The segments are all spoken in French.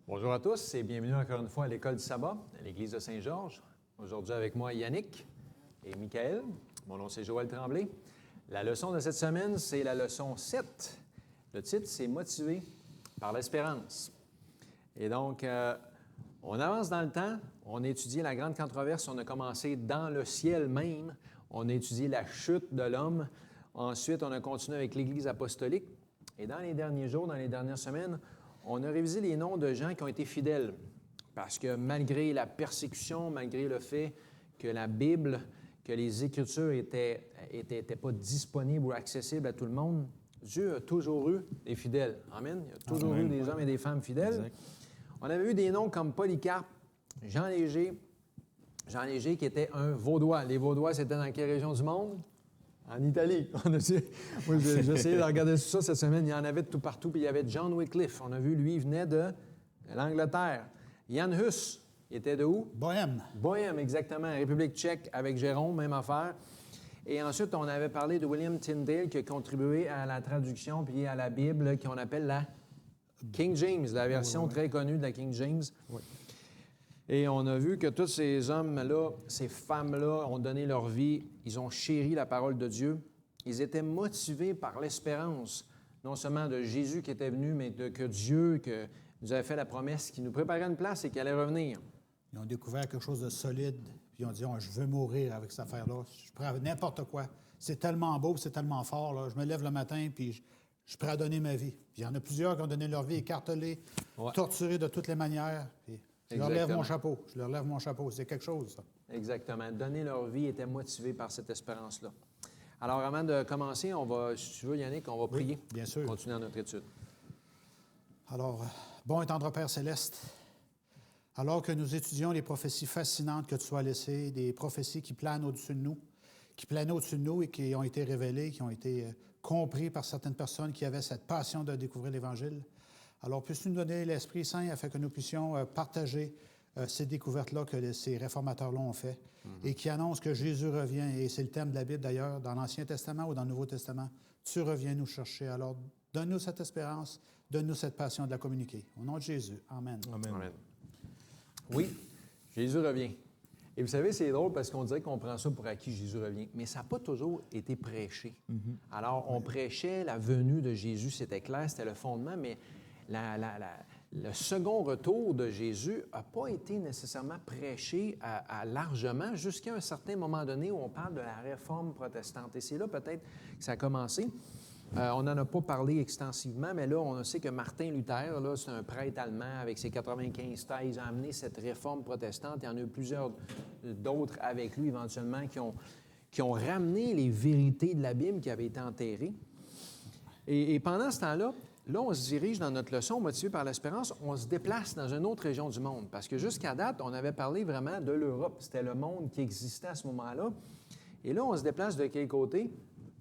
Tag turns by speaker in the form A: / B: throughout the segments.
A: Bonjour à tous et bienvenue encore une fois à l'École du sabbat, à l'Église de Saint-Georges. Aujourd'hui avec moi Yannick et Michael. Mon nom c'est Joël Tremblay. La leçon de cette semaine, c'est la leçon 7. Le titre, c'est « Motivé par l'espérance ». Et donc, on avance dans le temps, on a étudié la grande controverse, on a commencé dans le ciel même, on a étudié la chute de l'homme. Ensuite, on a continué avec l'Église apostolique. Et dans les derniers jours, dans les dernières semaines, on a révisé les noms de gens qui ont été fidèles. Parce que malgré la persécution, malgré le fait que la Bible, que les Écritures n'étaient pas disponibles ou accessibles à tout le monde, Dieu a toujours eu des fidèles. Amen. Il a toujours eu des hommes et des femmes fidèles. Exact. On avait eu des noms comme Polycarpe, Jean Léger qui était un Vaudois. Les Vaudois, c'était dans quelle région du monde? En Italie. Moi, j'ai essayé de regarder ça cette semaine. Il y en avait de tout partout. Puis il y avait John Wycliffe. On a vu, lui, il venait de l'Angleterre. Jan Hus, il était de où?
B: Bohême.
A: Bohême, exactement. République tchèque avec Jérôme, même affaire. Et ensuite, on avait parlé de William Tyndale qui a contribué à la traduction puis à la Bible qu'on appelle la King James, la version très connue de la King James. Oui. Et on a vu que tous ces hommes-là, ces femmes-là ont donné leur vie, ils ont chéri la parole de Dieu. Ils étaient motivés par l'espérance, non seulement de Jésus qui était venu, mais que Dieu que nous avait fait la promesse qu'il nous préparait une place et qu'il allait revenir.
B: Ils ont découvert quelque chose de solide, puis ils ont dit « Je veux mourir avec cette affaire-là. Je prends n'importe quoi. C'est tellement beau, c'est tellement fort. Là. Je me lève le matin, puis je suis prêt à donner ma vie. » Puis il y en a plusieurs qui ont donné leur vie, écartelés, torturés de toutes les manières. Puis je leur lève mon chapeau. Je leur lève mon chapeau. C'est quelque chose, ça.
A: Exactement. Donner leur vie était motivé par cette espérance-là. Alors, avant de commencer, on va, si tu veux, Yannick, on va prier.
B: Bien sûr.
A: Continuer dans notre étude.
B: Alors, bon et tendre Père céleste, alors que nous étudions les prophéties fascinantes que tu as laissées, des prophéties qui planent au-dessus de nous, qui planaient au-dessus de nous et qui ont été révélées, qui ont été compris par certaines personnes qui avaient cette passion de découvrir l'Évangile. Alors, puisses-tu nous donner l'Esprit Saint afin que nous puissions partager ces découvertes-là que ces réformateurs-là ont fait et qui annoncent que Jésus revient, et c'est le thème de la Bible d'ailleurs, dans l'Ancien Testament ou dans le Nouveau Testament. Tu reviens nous chercher. Alors, donne-nous cette espérance, donne-nous cette passion de la communiquer. Au nom de Jésus. Amen.
A: Amen. Amen. Oui, Jésus revient. Et vous savez, c'est drôle parce qu'on dirait qu'on prend ça pour acquis, Jésus revient. Mais ça n'a pas toujours été prêché. Alors, on prêchait la venue de Jésus, c'était clair, c'était le fondement, mais le second retour de Jésus n'a pas été nécessairement prêché largement jusqu'à un certain moment donné où on parle de la réforme protestante. Et c'est là peut-être que ça a commencé. On n'en a pas parlé extensivement, mais là, on sait que Martin Luther, là, c'est un prêtre allemand avec ses 95 thèses, a amené cette réforme protestante. Il y en a eu plusieurs d'autres avec lui éventuellement qui ont ramené les vérités de la Bible qui avaient été enterrées. Et pendant ce temps-là, on se dirige dans notre leçon, motivé par l'espérance, on se déplace dans une autre région du monde. Parce que jusqu'à date, on avait parlé vraiment de l'Europe. C'était le monde qui existait à ce moment-là. Et là, on se déplace de quel côté?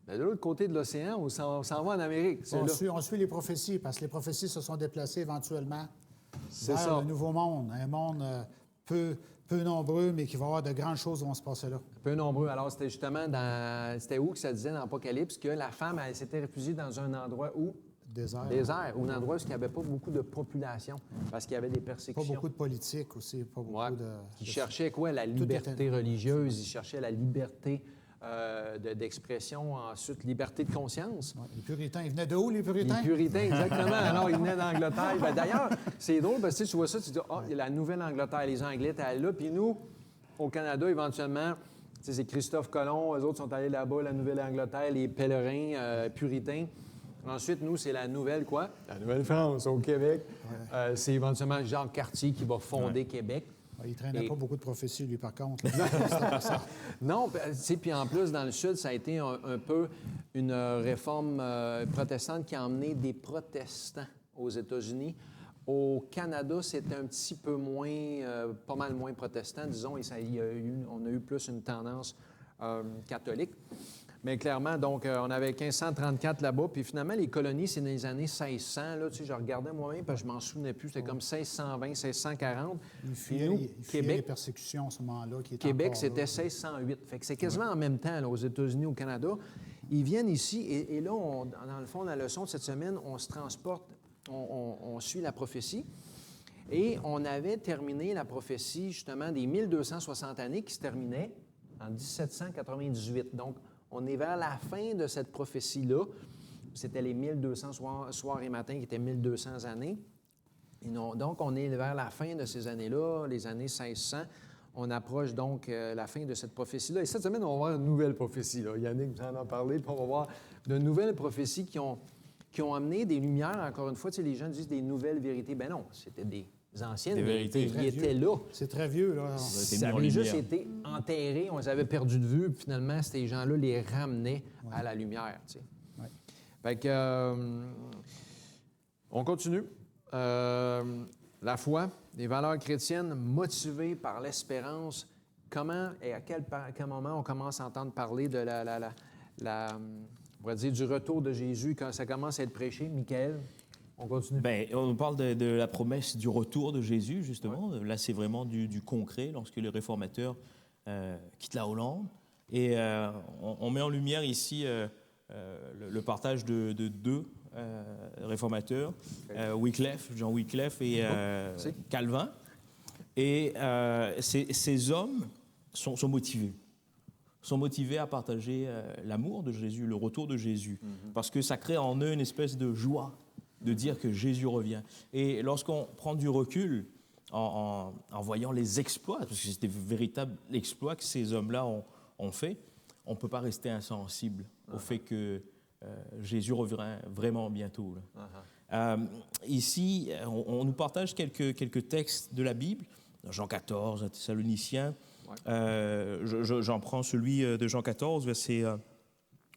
A: Bien, de l'autre côté de l'océan, on s'en va en Amérique.
B: On suit les prophéties, parce que les prophéties se sont déplacées éventuellement vers le nouveau monde. Un monde peu nombreux, mais qui va avoir de grandes choses qui vont se passer là.
A: Peu nombreux. Alors, c'était justement c'était où que ça disait dans l'Apocalypse que la femme, elle s'était réfugiée dans un endroit où? Désert, ou un endroit où il n'y avait pas beaucoup de population, parce qu'il y avait des persécutions.
B: Pas beaucoup de politique aussi, pas beaucoup de...
A: Ils cherchaient quoi? La liberté religieuse, ils cherchaient la liberté d'expression, ensuite liberté de conscience.
B: Ouais, les puritains, ils venaient de où, les puritains?
A: Les puritains, exactement. Alors, ils venaient d'Angleterre. Ben, d'ailleurs, c'est drôle, parce que tu vois ça, tu dis, il y a la Nouvelle-Angleterre, les Anglais étaient allés là, puis nous, au Canada, éventuellement, c'est Christophe Colomb, eux autres sont allés là-bas, la Nouvelle-Angleterre, les pèlerins puritains. Ensuite, nous, c'est la nouvelle quoi? La Nouvelle-France, au Québec. Ouais. C'est éventuellement Jacques Cartier qui va fonder Québec.
B: Il ne traînait pas beaucoup de prophéties, lui, par contre.
A: Non, tu sais, puis en plus, dans le Sud, ça a été un peu une réforme protestante qui a emmené des protestants aux États-Unis. Au Canada, c'était un petit peu moins, pas mal moins protestant, disons, et on a eu plus une tendance catholique. Mais clairement, donc, on avait 1534 là-bas, puis finalement, les colonies, c'est dans les années 1600. Là, tu sais, je regardais moi-même, parce que je m'en souvenais plus, c'était comme 1620, 1640.
B: Il fuyait les persécutions à ce moment-là.
A: Québec, c'était 1608. Fait que c'est quasiment en même temps, là, aux États-Unis, au Canada. Ils viennent ici, et là, dans le fond, dans la leçon de cette semaine, on se transporte, on suit la prophétie. Et on avait terminé la prophétie, justement, des 1260 années qui se terminaient en 1798. Donc, on est vers la fin de cette prophétie-là. C'était les 1200 soirs et matins qui étaient 1200 années. Et donc, on est vers la fin de ces années-là, les années 1600. On approche donc la fin de cette prophétie-là. Et cette semaine, on va voir une nouvelle prophétie. Là. Yannick vous en a parlé, puis on va voir de nouvelles prophéties qui ont amené des lumières. Encore une fois, tu sais, les gens disent des nouvelles vérités. Ben non, c'était des anciennes vérités. Ils étaient là.
B: C'est très vieux, là.
A: Ça avait juste été enterré, on les avait perdus de vue, puis finalement, ces gens-là les ramenaient à la lumière. Tu sais.
B: Ouais.
A: Fait que, on continue. La foi, les valeurs chrétiennes motivées par l'espérance. Comment et à quel moment on commence à entendre parler de on va dire, du retour de Jésus quand ça commence à être prêché? Michael, on continue.
C: Bien, on parle de la promesse du retour de Jésus, justement. Ouais. Là, c'est vraiment du concret, lorsque les réformateurs quittent la Hollande. Et on met en lumière ici le partage de deux réformateurs, Jean Wycliffe et Calvin. Et ces hommes sont motivés. Sont motivés à partager l'amour de Jésus, le retour de Jésus, parce que ça crée en eux une espèce de joie de dire que Jésus revient. Et lorsqu'on prend du recul en voyant les exploits, parce que c'était de véritables exploits que ces hommes-là ont fait, on ne peut pas rester insensible au fait que Jésus revient vraiment bientôt. Là. Ici, on nous partage quelques textes de la Bible, Jean 14, Thessaloniciens. J'en prends celui de Jean 14, versets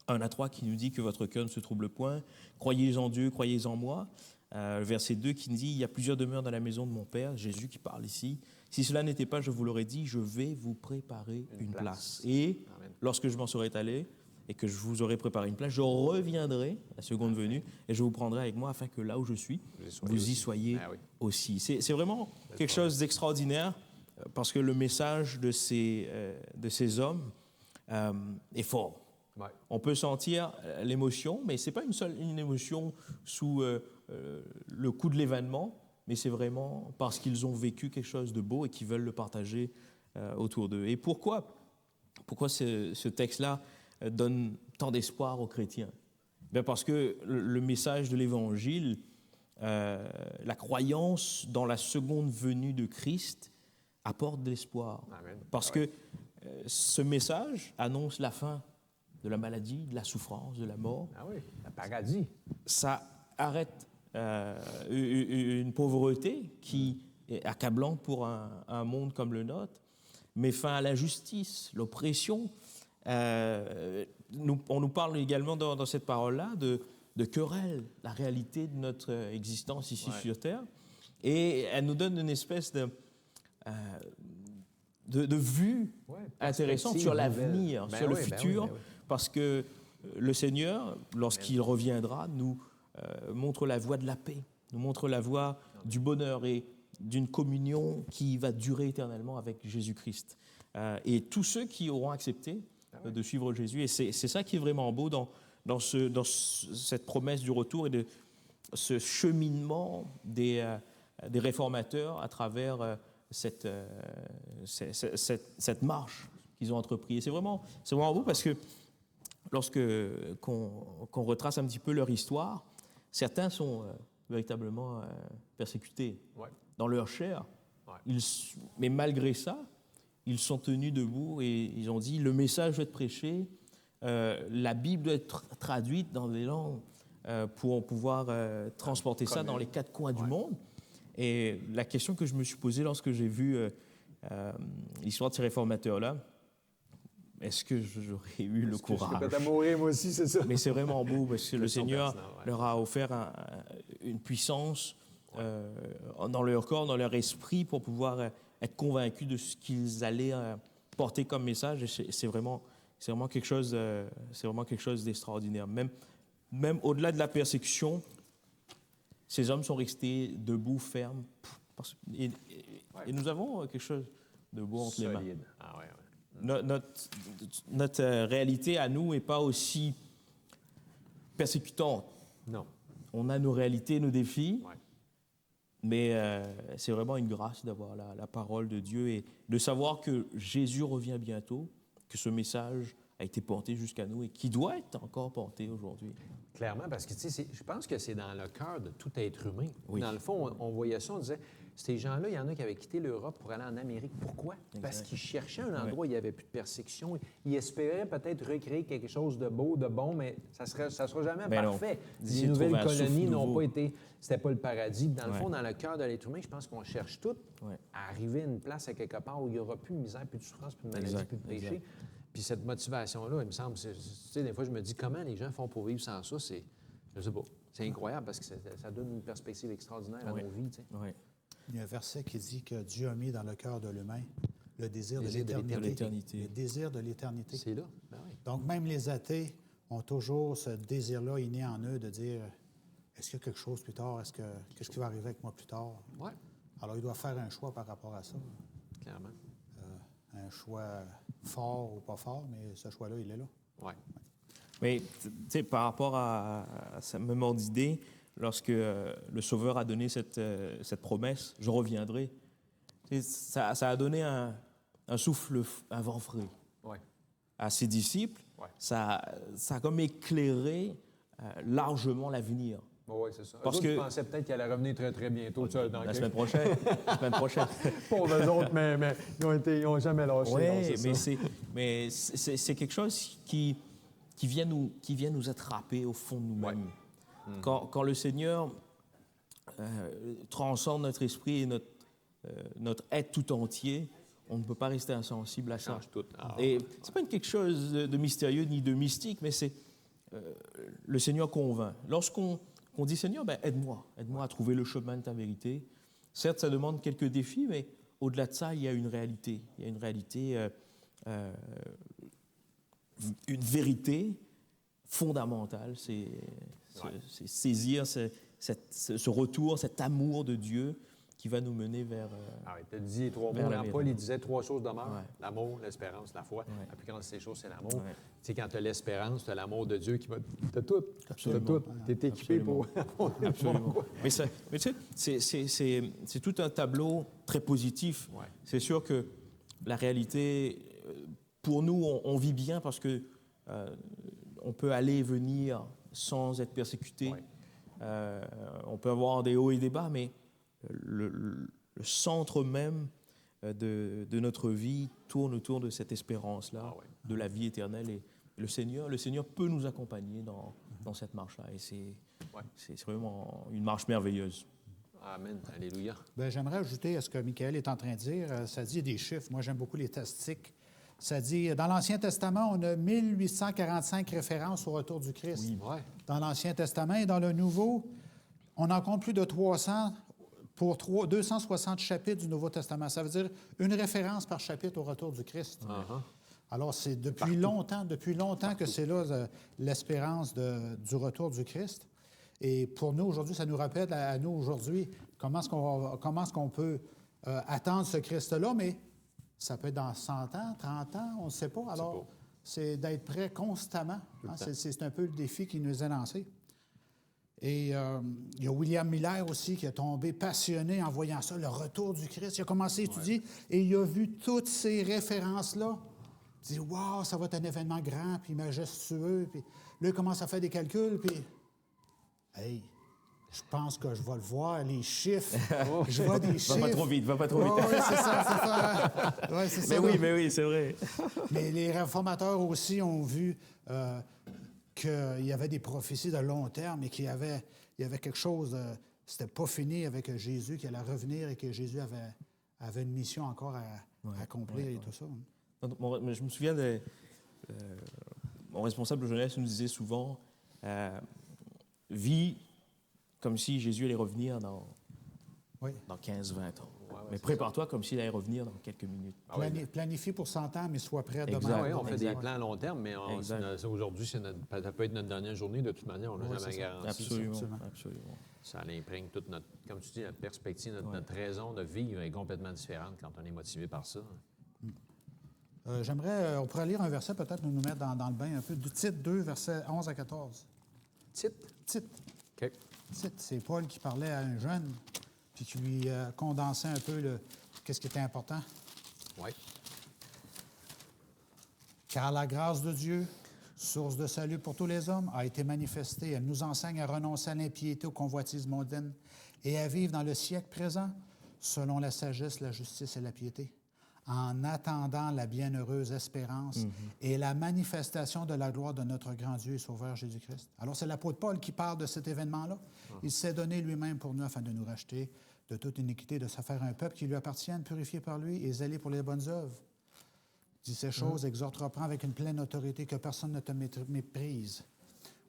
C: 1 à 3, qui nous dit que votre cœur ne se trouble point. Croyez en Dieu, croyez en moi. Verset 2 qui nous dit, il y a plusieurs demeures dans la maison de mon Père, Jésus qui parle ici. Si cela n'était pas, je vous l'aurais dit, je vais vous préparer une place. Et lorsque je m'en serai allé et que je vous aurai préparé une place, je reviendrai, la seconde venue, et je vous prendrai avec moi afin que là où je suis, vous y soyez aussi. C'est vraiment quelque chose d'extraordinaire parce que le message de ces hommes est fort. Ouais. On peut sentir l'émotion, mais ce n'est pas une émotion sous le coup de l'événement, mais c'est vraiment parce qu'ils ont vécu quelque chose de beau et qu'ils veulent le partager autour d'eux. Et pourquoi ce texte-là donne tant d'espoir aux chrétiens? Bien parce que le message de l'Évangile, la croyance dans la seconde venue de Christ apporte de l'espoir. Amen. Parce que ce message annonce la fin de la maladie, de la souffrance, de la mort.
A: Ah oui, le paradis.
C: Ça arrête une pauvreté qui est accablante pour un monde comme le nôtre, met fin à l'injustice, l'oppression. On nous parle également dans cette parole-là de querelle, la réalité de notre existence ici sur Terre. Et elle nous donne une espèce de vue intéressante sur l'avenir, sur le futur, parce que le Seigneur, lorsqu'il reviendra, nous montre la voie de la paix, nous montre la voie du bonheur et d'une communion qui va durer éternellement avec Jésus-Christ. Et tous ceux qui auront accepté de suivre Jésus, et c'est ça qui est vraiment beau dans cette promesse du retour et de ce cheminement des réformateurs à travers cette marche qu'ils ont entreprise. Et c'est vraiment beau parce que qu'on retrace un petit peu leur histoire, certains sont véritablement persécutés dans leur chair. Mais malgré ça, ils sont tenus debout et ils ont dit, le message doit être prêché, la Bible doit être traduite dans des langues pour pouvoir transporter ça dans les quatre coins du monde. Et la question que je me suis posée lorsque j'ai vu l'histoire de ces réformateurs-là, est-ce que j'aurais eu le courage?
A: Je peux mourir, moi aussi, c'est ça.
C: Mais c'est vraiment beau parce que le Seigneur leur a offert une puissance dans leur corps, dans leur esprit pour pouvoir être convaincus de ce qu'ils allaient porter comme message. Et c'est vraiment quelque chose d'extraordinaire. Même au-delà de la persécution, ces hommes sont restés debout, fermes. Et nous avons quelque chose de beau entre les mains. Ah ouais. Notre réalité à nous n'est pas aussi persécutante.
A: Non.
C: On a nos réalités, nos défis. Ouais. Mais c'est vraiment une grâce d'avoir la parole de Dieu et de savoir que Jésus revient bientôt, que ce message a été porté jusqu'à nous et qui doit être encore porté aujourd'hui.
A: Clairement, parce que je pense que c'est dans le cœur de tout être humain.
C: Oui.
A: Dans le fond, on voyait ça, on disait, ces gens-là, il y en a qui avaient quitté l'Europe pour aller en Amérique. Pourquoi? Parce qu'ils cherchaient un endroit où il n'y avait plus de persécution. Ils espéraient peut-être recréer quelque chose de beau, de bon, mais ça sera jamais parfait. Les nouvelles colonies n'ont pas été... C'était pas le paradis. Dans le fond, dans le cœur de l'être humain, je pense qu'on cherche tout à arriver à une place à quelque part où il n'y aura plus de misère, plus de souffrance, plus de maladie, plus de péché. Puis cette motivation-là, il me semble, tu sais, des fois, je me dis, comment les gens font pour vivre sans ça? Je sais pas. C'est incroyable parce que ça donne une perspective extraordinaire à nos vies, tu sais.
B: Il y a un verset qui dit que Dieu a mis dans le cœur de l'humain le désir de l'éternité. Le désir de l'éternité.
A: C'est là. Ben oui.
B: Donc, même les athées ont toujours ce désir-là inné en eux de dire, est-ce qu'il y a quelque chose plus tard? Qu'est-ce qui va arriver avec moi plus tard?
A: Ouais.
B: Alors, il doit faire un choix par rapport à ça.
A: Clairement.
B: Un choix fort ou pas fort, mais ce choix-là, il est là.
A: Oui.
C: Mais, tu sais, par rapport à sa même ordre d'idée, lorsque le Sauveur a donné cette promesse, « Je reviendrai », ça a donné un souffle, un vent frais à ses disciples.
A: Ouais.
C: Ça a comme éclairé largement l'avenir.
A: Oui, c'est ça.
C: Parce que
A: je pensais peut-être qu'elle allait revenir très, très bientôt.
C: La semaine prochaine.
A: Pour eux autres, mais ils n'ont jamais lâché.
C: Oui, mais c'est quelque chose qui vient nous attraper au fond de nous-mêmes. Ouais. Quand le Seigneur transcende notre esprit et notre être tout entier, on ne peut pas rester insensible à ça.
A: Change tout.
C: Et c'est pas quelque chose de mystérieux ni de mystique, mais c'est le Seigneur convainc. Lorsqu'on dit, Seigneur, aide-moi à trouver le chemin de ta vérité. Certes, ça demande quelques défis, mais au-delà de ça, il y a une réalité. Il y a une réalité, une vérité fondamentale. C'est saisir ce retour, cet amour de Dieu qui va nous mener vers...
A: tu as dit 3 mots. Paul, il disait 3 choses demeurent. L'amour, l'espérance, la foi. La plus grande de ces choses, c'est l'amour. Tu sais, quand tu as l'espérance, tu as l'amour de Dieu qui va... Tu as tout. Tu as tout. Tu es équipé pour...
C: Absolument. Mais tu sais, c'est tout un tableau très positif. Ouais. C'est sûr que la réalité, pour nous, on vit bien parce que on peut aller et venir sans être persécuté. Ouais. On peut avoir des hauts et des bas, mais le centre même de notre vie tourne autour de cette espérance-là, de la vie éternelle. Et le Seigneur peut nous accompagner dans cette marche-là. Et c'est vraiment une marche merveilleuse.
A: Amen. Alléluia.
B: J'aimerais ajouter à ce que Michael est en train de dire. Ça dit des chiffres. Moi, j'aime beaucoup les statistiques. Ça dit, dans l'Ancien Testament, on a 1845 références au retour du Christ.
A: Oui.
B: Dans l'Ancien Testament et dans le Nouveau, on en compte plus de 300 pour 260 chapitres du Nouveau Testament. Ça veut dire une référence par chapitre au retour du Christ.
A: Uh-huh.
B: Alors, c'est depuis longtemps que c'est là l'espérance du retour du Christ. Et pour nous, aujourd'hui, ça nous rappelle à nous, aujourd'hui, comment est-ce qu'on peut attendre ce Christ-là, mais ça peut être dans 100 ans, 30 ans, on ne sait pas. Alors, c'est d'être prêt constamment. Hein, c'est un peu le défi qui nous est lancé. Et il y a William Miller aussi qui est tombé passionné en voyant ça, le retour du Christ. Il a commencé à étudier et il a vu toutes ces références-là. Il dit « Wow, ça va être un événement grand puis majestueux. » Puis là, il commence à faire des calculs, puis « Hey, je pense que je vais le voir, les chiffres. Je vois des chiffres. »
C: Va pas trop vite.
B: Oui, c'est ça. C'est ça.
C: Mais oui, c'est vrai.
B: Mais les réformateurs aussi ont vu qu'il y avait des prophéties de long terme et qu'il y avait quelque chose, c'était pas fini avec Jésus, qui allait revenir et que Jésus avait une mission encore à accomplir et tout ça.
C: Je me souviens mon responsable de jeunesse nous disait souvent vis comme si Jésus allait revenir dans 15-20 ans. Mais prépare-toi comme s'il allait revenir dans quelques minutes.
B: Planifie pour 100 ans, mais sois prêt demain.
A: Oui, on fait des plans à long terme, mais aujourd'hui, ça peut être notre dernière journée. De toute manière, on n'a jamais garanti.
C: Absolument.
A: Ça l'imprègne toute notre, comme tu dis, notre perspective, notre raison de vivre est complètement différente quand on est motivé par ça.
B: On pourrait lire un verset, peut-être nous mettre dans le bain un peu. Du Tite 2, versets 11 à 14.
A: Tite?
B: Tite.
A: OK.
B: Tite, c'est Paul qui parlait à un jeune. puis tu lui condensais un peu qu'est-ce qui était important.
A: Oui.
B: Car la grâce de Dieu, source de salut pour tous les hommes, a été manifestée. Elle nous enseigne à renoncer à l'impiété, aux convoitises mondaines et à vivre dans le siècle présent selon la sagesse, la justice et la piété, en attendant la bienheureuse espérance et la manifestation de la gloire de notre grand Dieu et Sauveur Jésus-Christ. Alors, c'est l'apôtre Paul qui parle de cet événement-là. Il s'est donné lui-même pour nous afin de nous racheter de toute iniquité, de se faire un peuple qui lui appartienne, purifié par lui et zélé pour les bonnes œuvres. Dis ces choses, exhorte, reprend avec une pleine autorité, que personne ne te méprise.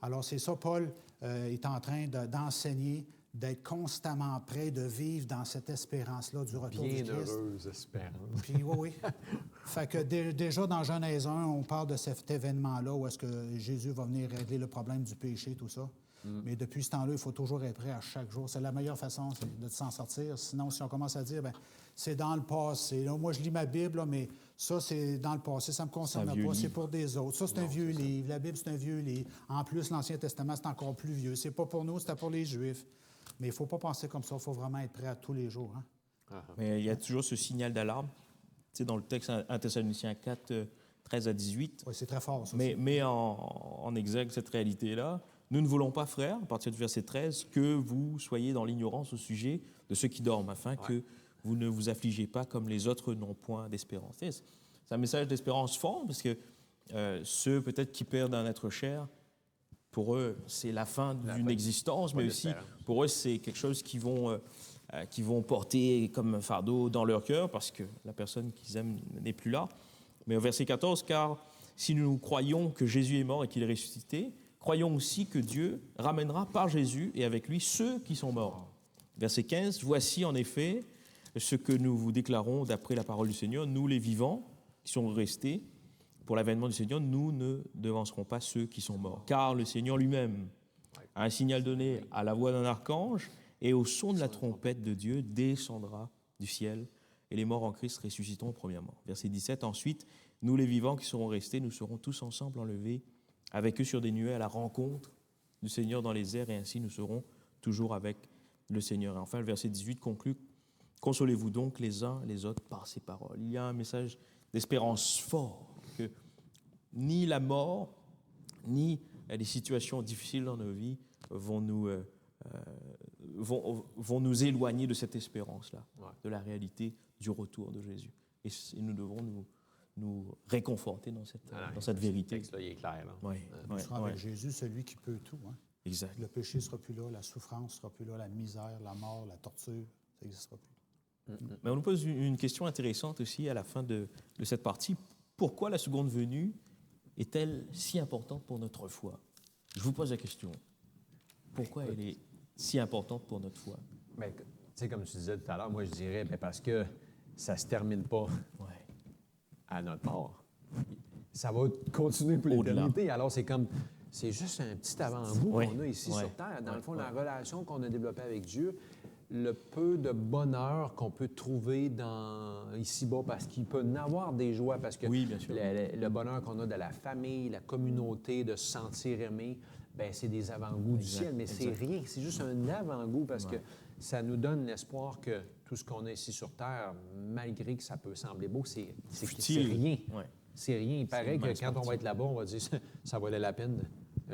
B: Alors, c'est ça, Paul est en train d'enseigner, d'être constamment prêt, de vivre dans cette espérance-là du retour du Christ.
A: Bienheureuse espérance.
B: Puis, oui. Fait que déjà, dans Genèse 1, on parle de cet événement-là où est-ce que Jésus va venir régler le problème du péché, tout ça. Mais depuis ce temps-là, il faut toujours être prêt à chaque jour. C'est la meilleure façon de s'en sortir. Sinon, si on commence à dire, bien, c'est dans le passé. Là, moi, je lis ma Bible, là, mais ça, c'est dans le passé. Ça ne me concerne pas. C'est pour des autres. Ça, c'est un vieux livre. La Bible, c'est un vieux livre. En plus, l'Ancien Testament, c'est encore plus vieux. C'est pas pour nous, c'était pour les Juifs. Mais il ne faut pas penser comme ça. Il faut vraiment être prêt à tous les jours. Hein?
C: Mais il y a toujours ce signal d'alarme. Tu sais, dans le texte 1 Thessaloniciens 4, 13 à 18.
B: Oui, c'est très fort, ça.
C: Mais en exergue cette réalité-là. Nous ne voulons pas, frères, à partir du verset 13, que vous soyez dans l'ignorance au sujet de ceux qui dorment, afin que vous ne vous affligez pas comme les autres n'ont point d'espérance. C'est un message d'espérance fort, parce que ceux peut-être qui perdent un être cher, pour eux, c'est la fin d'une existence, mais aussi pour eux, c'est quelque chose qu'ils vont porter comme un fardeau dans leur cœur, parce que la personne qu'ils aiment n'est plus là. Mais au verset 14, « Car si nous croyons que Jésus est mort et qu'il est ressuscité, croyons aussi que Dieu ramènera par Jésus et avec lui ceux qui sont morts. » Verset 15, « Voici en effet ce que nous vous déclarons d'après la parole du Seigneur. Nous, les vivants, qui sont restés, pour l'avènement du Seigneur, nous ne devancerons pas ceux qui sont morts. Car le Seigneur lui-même a un signal donné à la voix d'un archange et au son de la trompette de Dieu descendra du ciel et les morts en Christ ressusciteront premièrement. » Verset 17, « Ensuite, nous, les vivants qui seront restés, nous serons tous ensemble enlevés avec eux sur des nuées à la rencontre du Seigneur dans les airs, et ainsi nous serons toujours avec le Seigneur. Et enfin, le verset 18 conclut, « Consolez-vous donc les uns les autres par ces paroles. » Il y a un message d'espérance fort, que ni la mort, ni les situations difficiles dans nos vies vont nous éloigner de cette espérance-là, de la réalité du retour de Jésus. Et nous devons nous réconforter dans cette vérité.
A: Ce texte-là, il est clair.
B: Nous serons avec Jésus, celui qui peut tout. Hein?
C: Exact.
B: Le péché ne sera plus là, la souffrance ne sera plus là, la misère, la mort, la torture, ça n'existera plus.
C: Mais on nous pose une question intéressante aussi à la fin de cette partie. Pourquoi la seconde venue est-elle si importante pour notre foi? Je vous pose la question. Pourquoi elle est si importante pour notre foi?
A: Bien, tu sais, comme tu disais tout à l'heure, moi, je dirais parce que ça ne se termine pas à notre mort. Ça va continuer pour l'éternité. Alors, c'est juste un petit avant-goût qu'on a ici sur Terre. Dans le fond, la relation qu'on a développée avec Dieu, le peu de bonheur qu'on peut trouver ici-bas, parce qu'il peut en avoir des joies, parce que
C: bien sûr.
A: Le bonheur qu'on a de la famille, la communauté, de se sentir aimé, bien, c'est des avant-goûts du ciel, mais c'est rien, c'est juste un avant-goût, parce que ça nous donne l'espoir que tout ce qu'on a ici sur Terre, malgré que ça peut sembler beau, c'est rien.
C: Ouais.
A: C'est rien. Il paraît que quand on va être là-bas, on va dire ça valait la peine.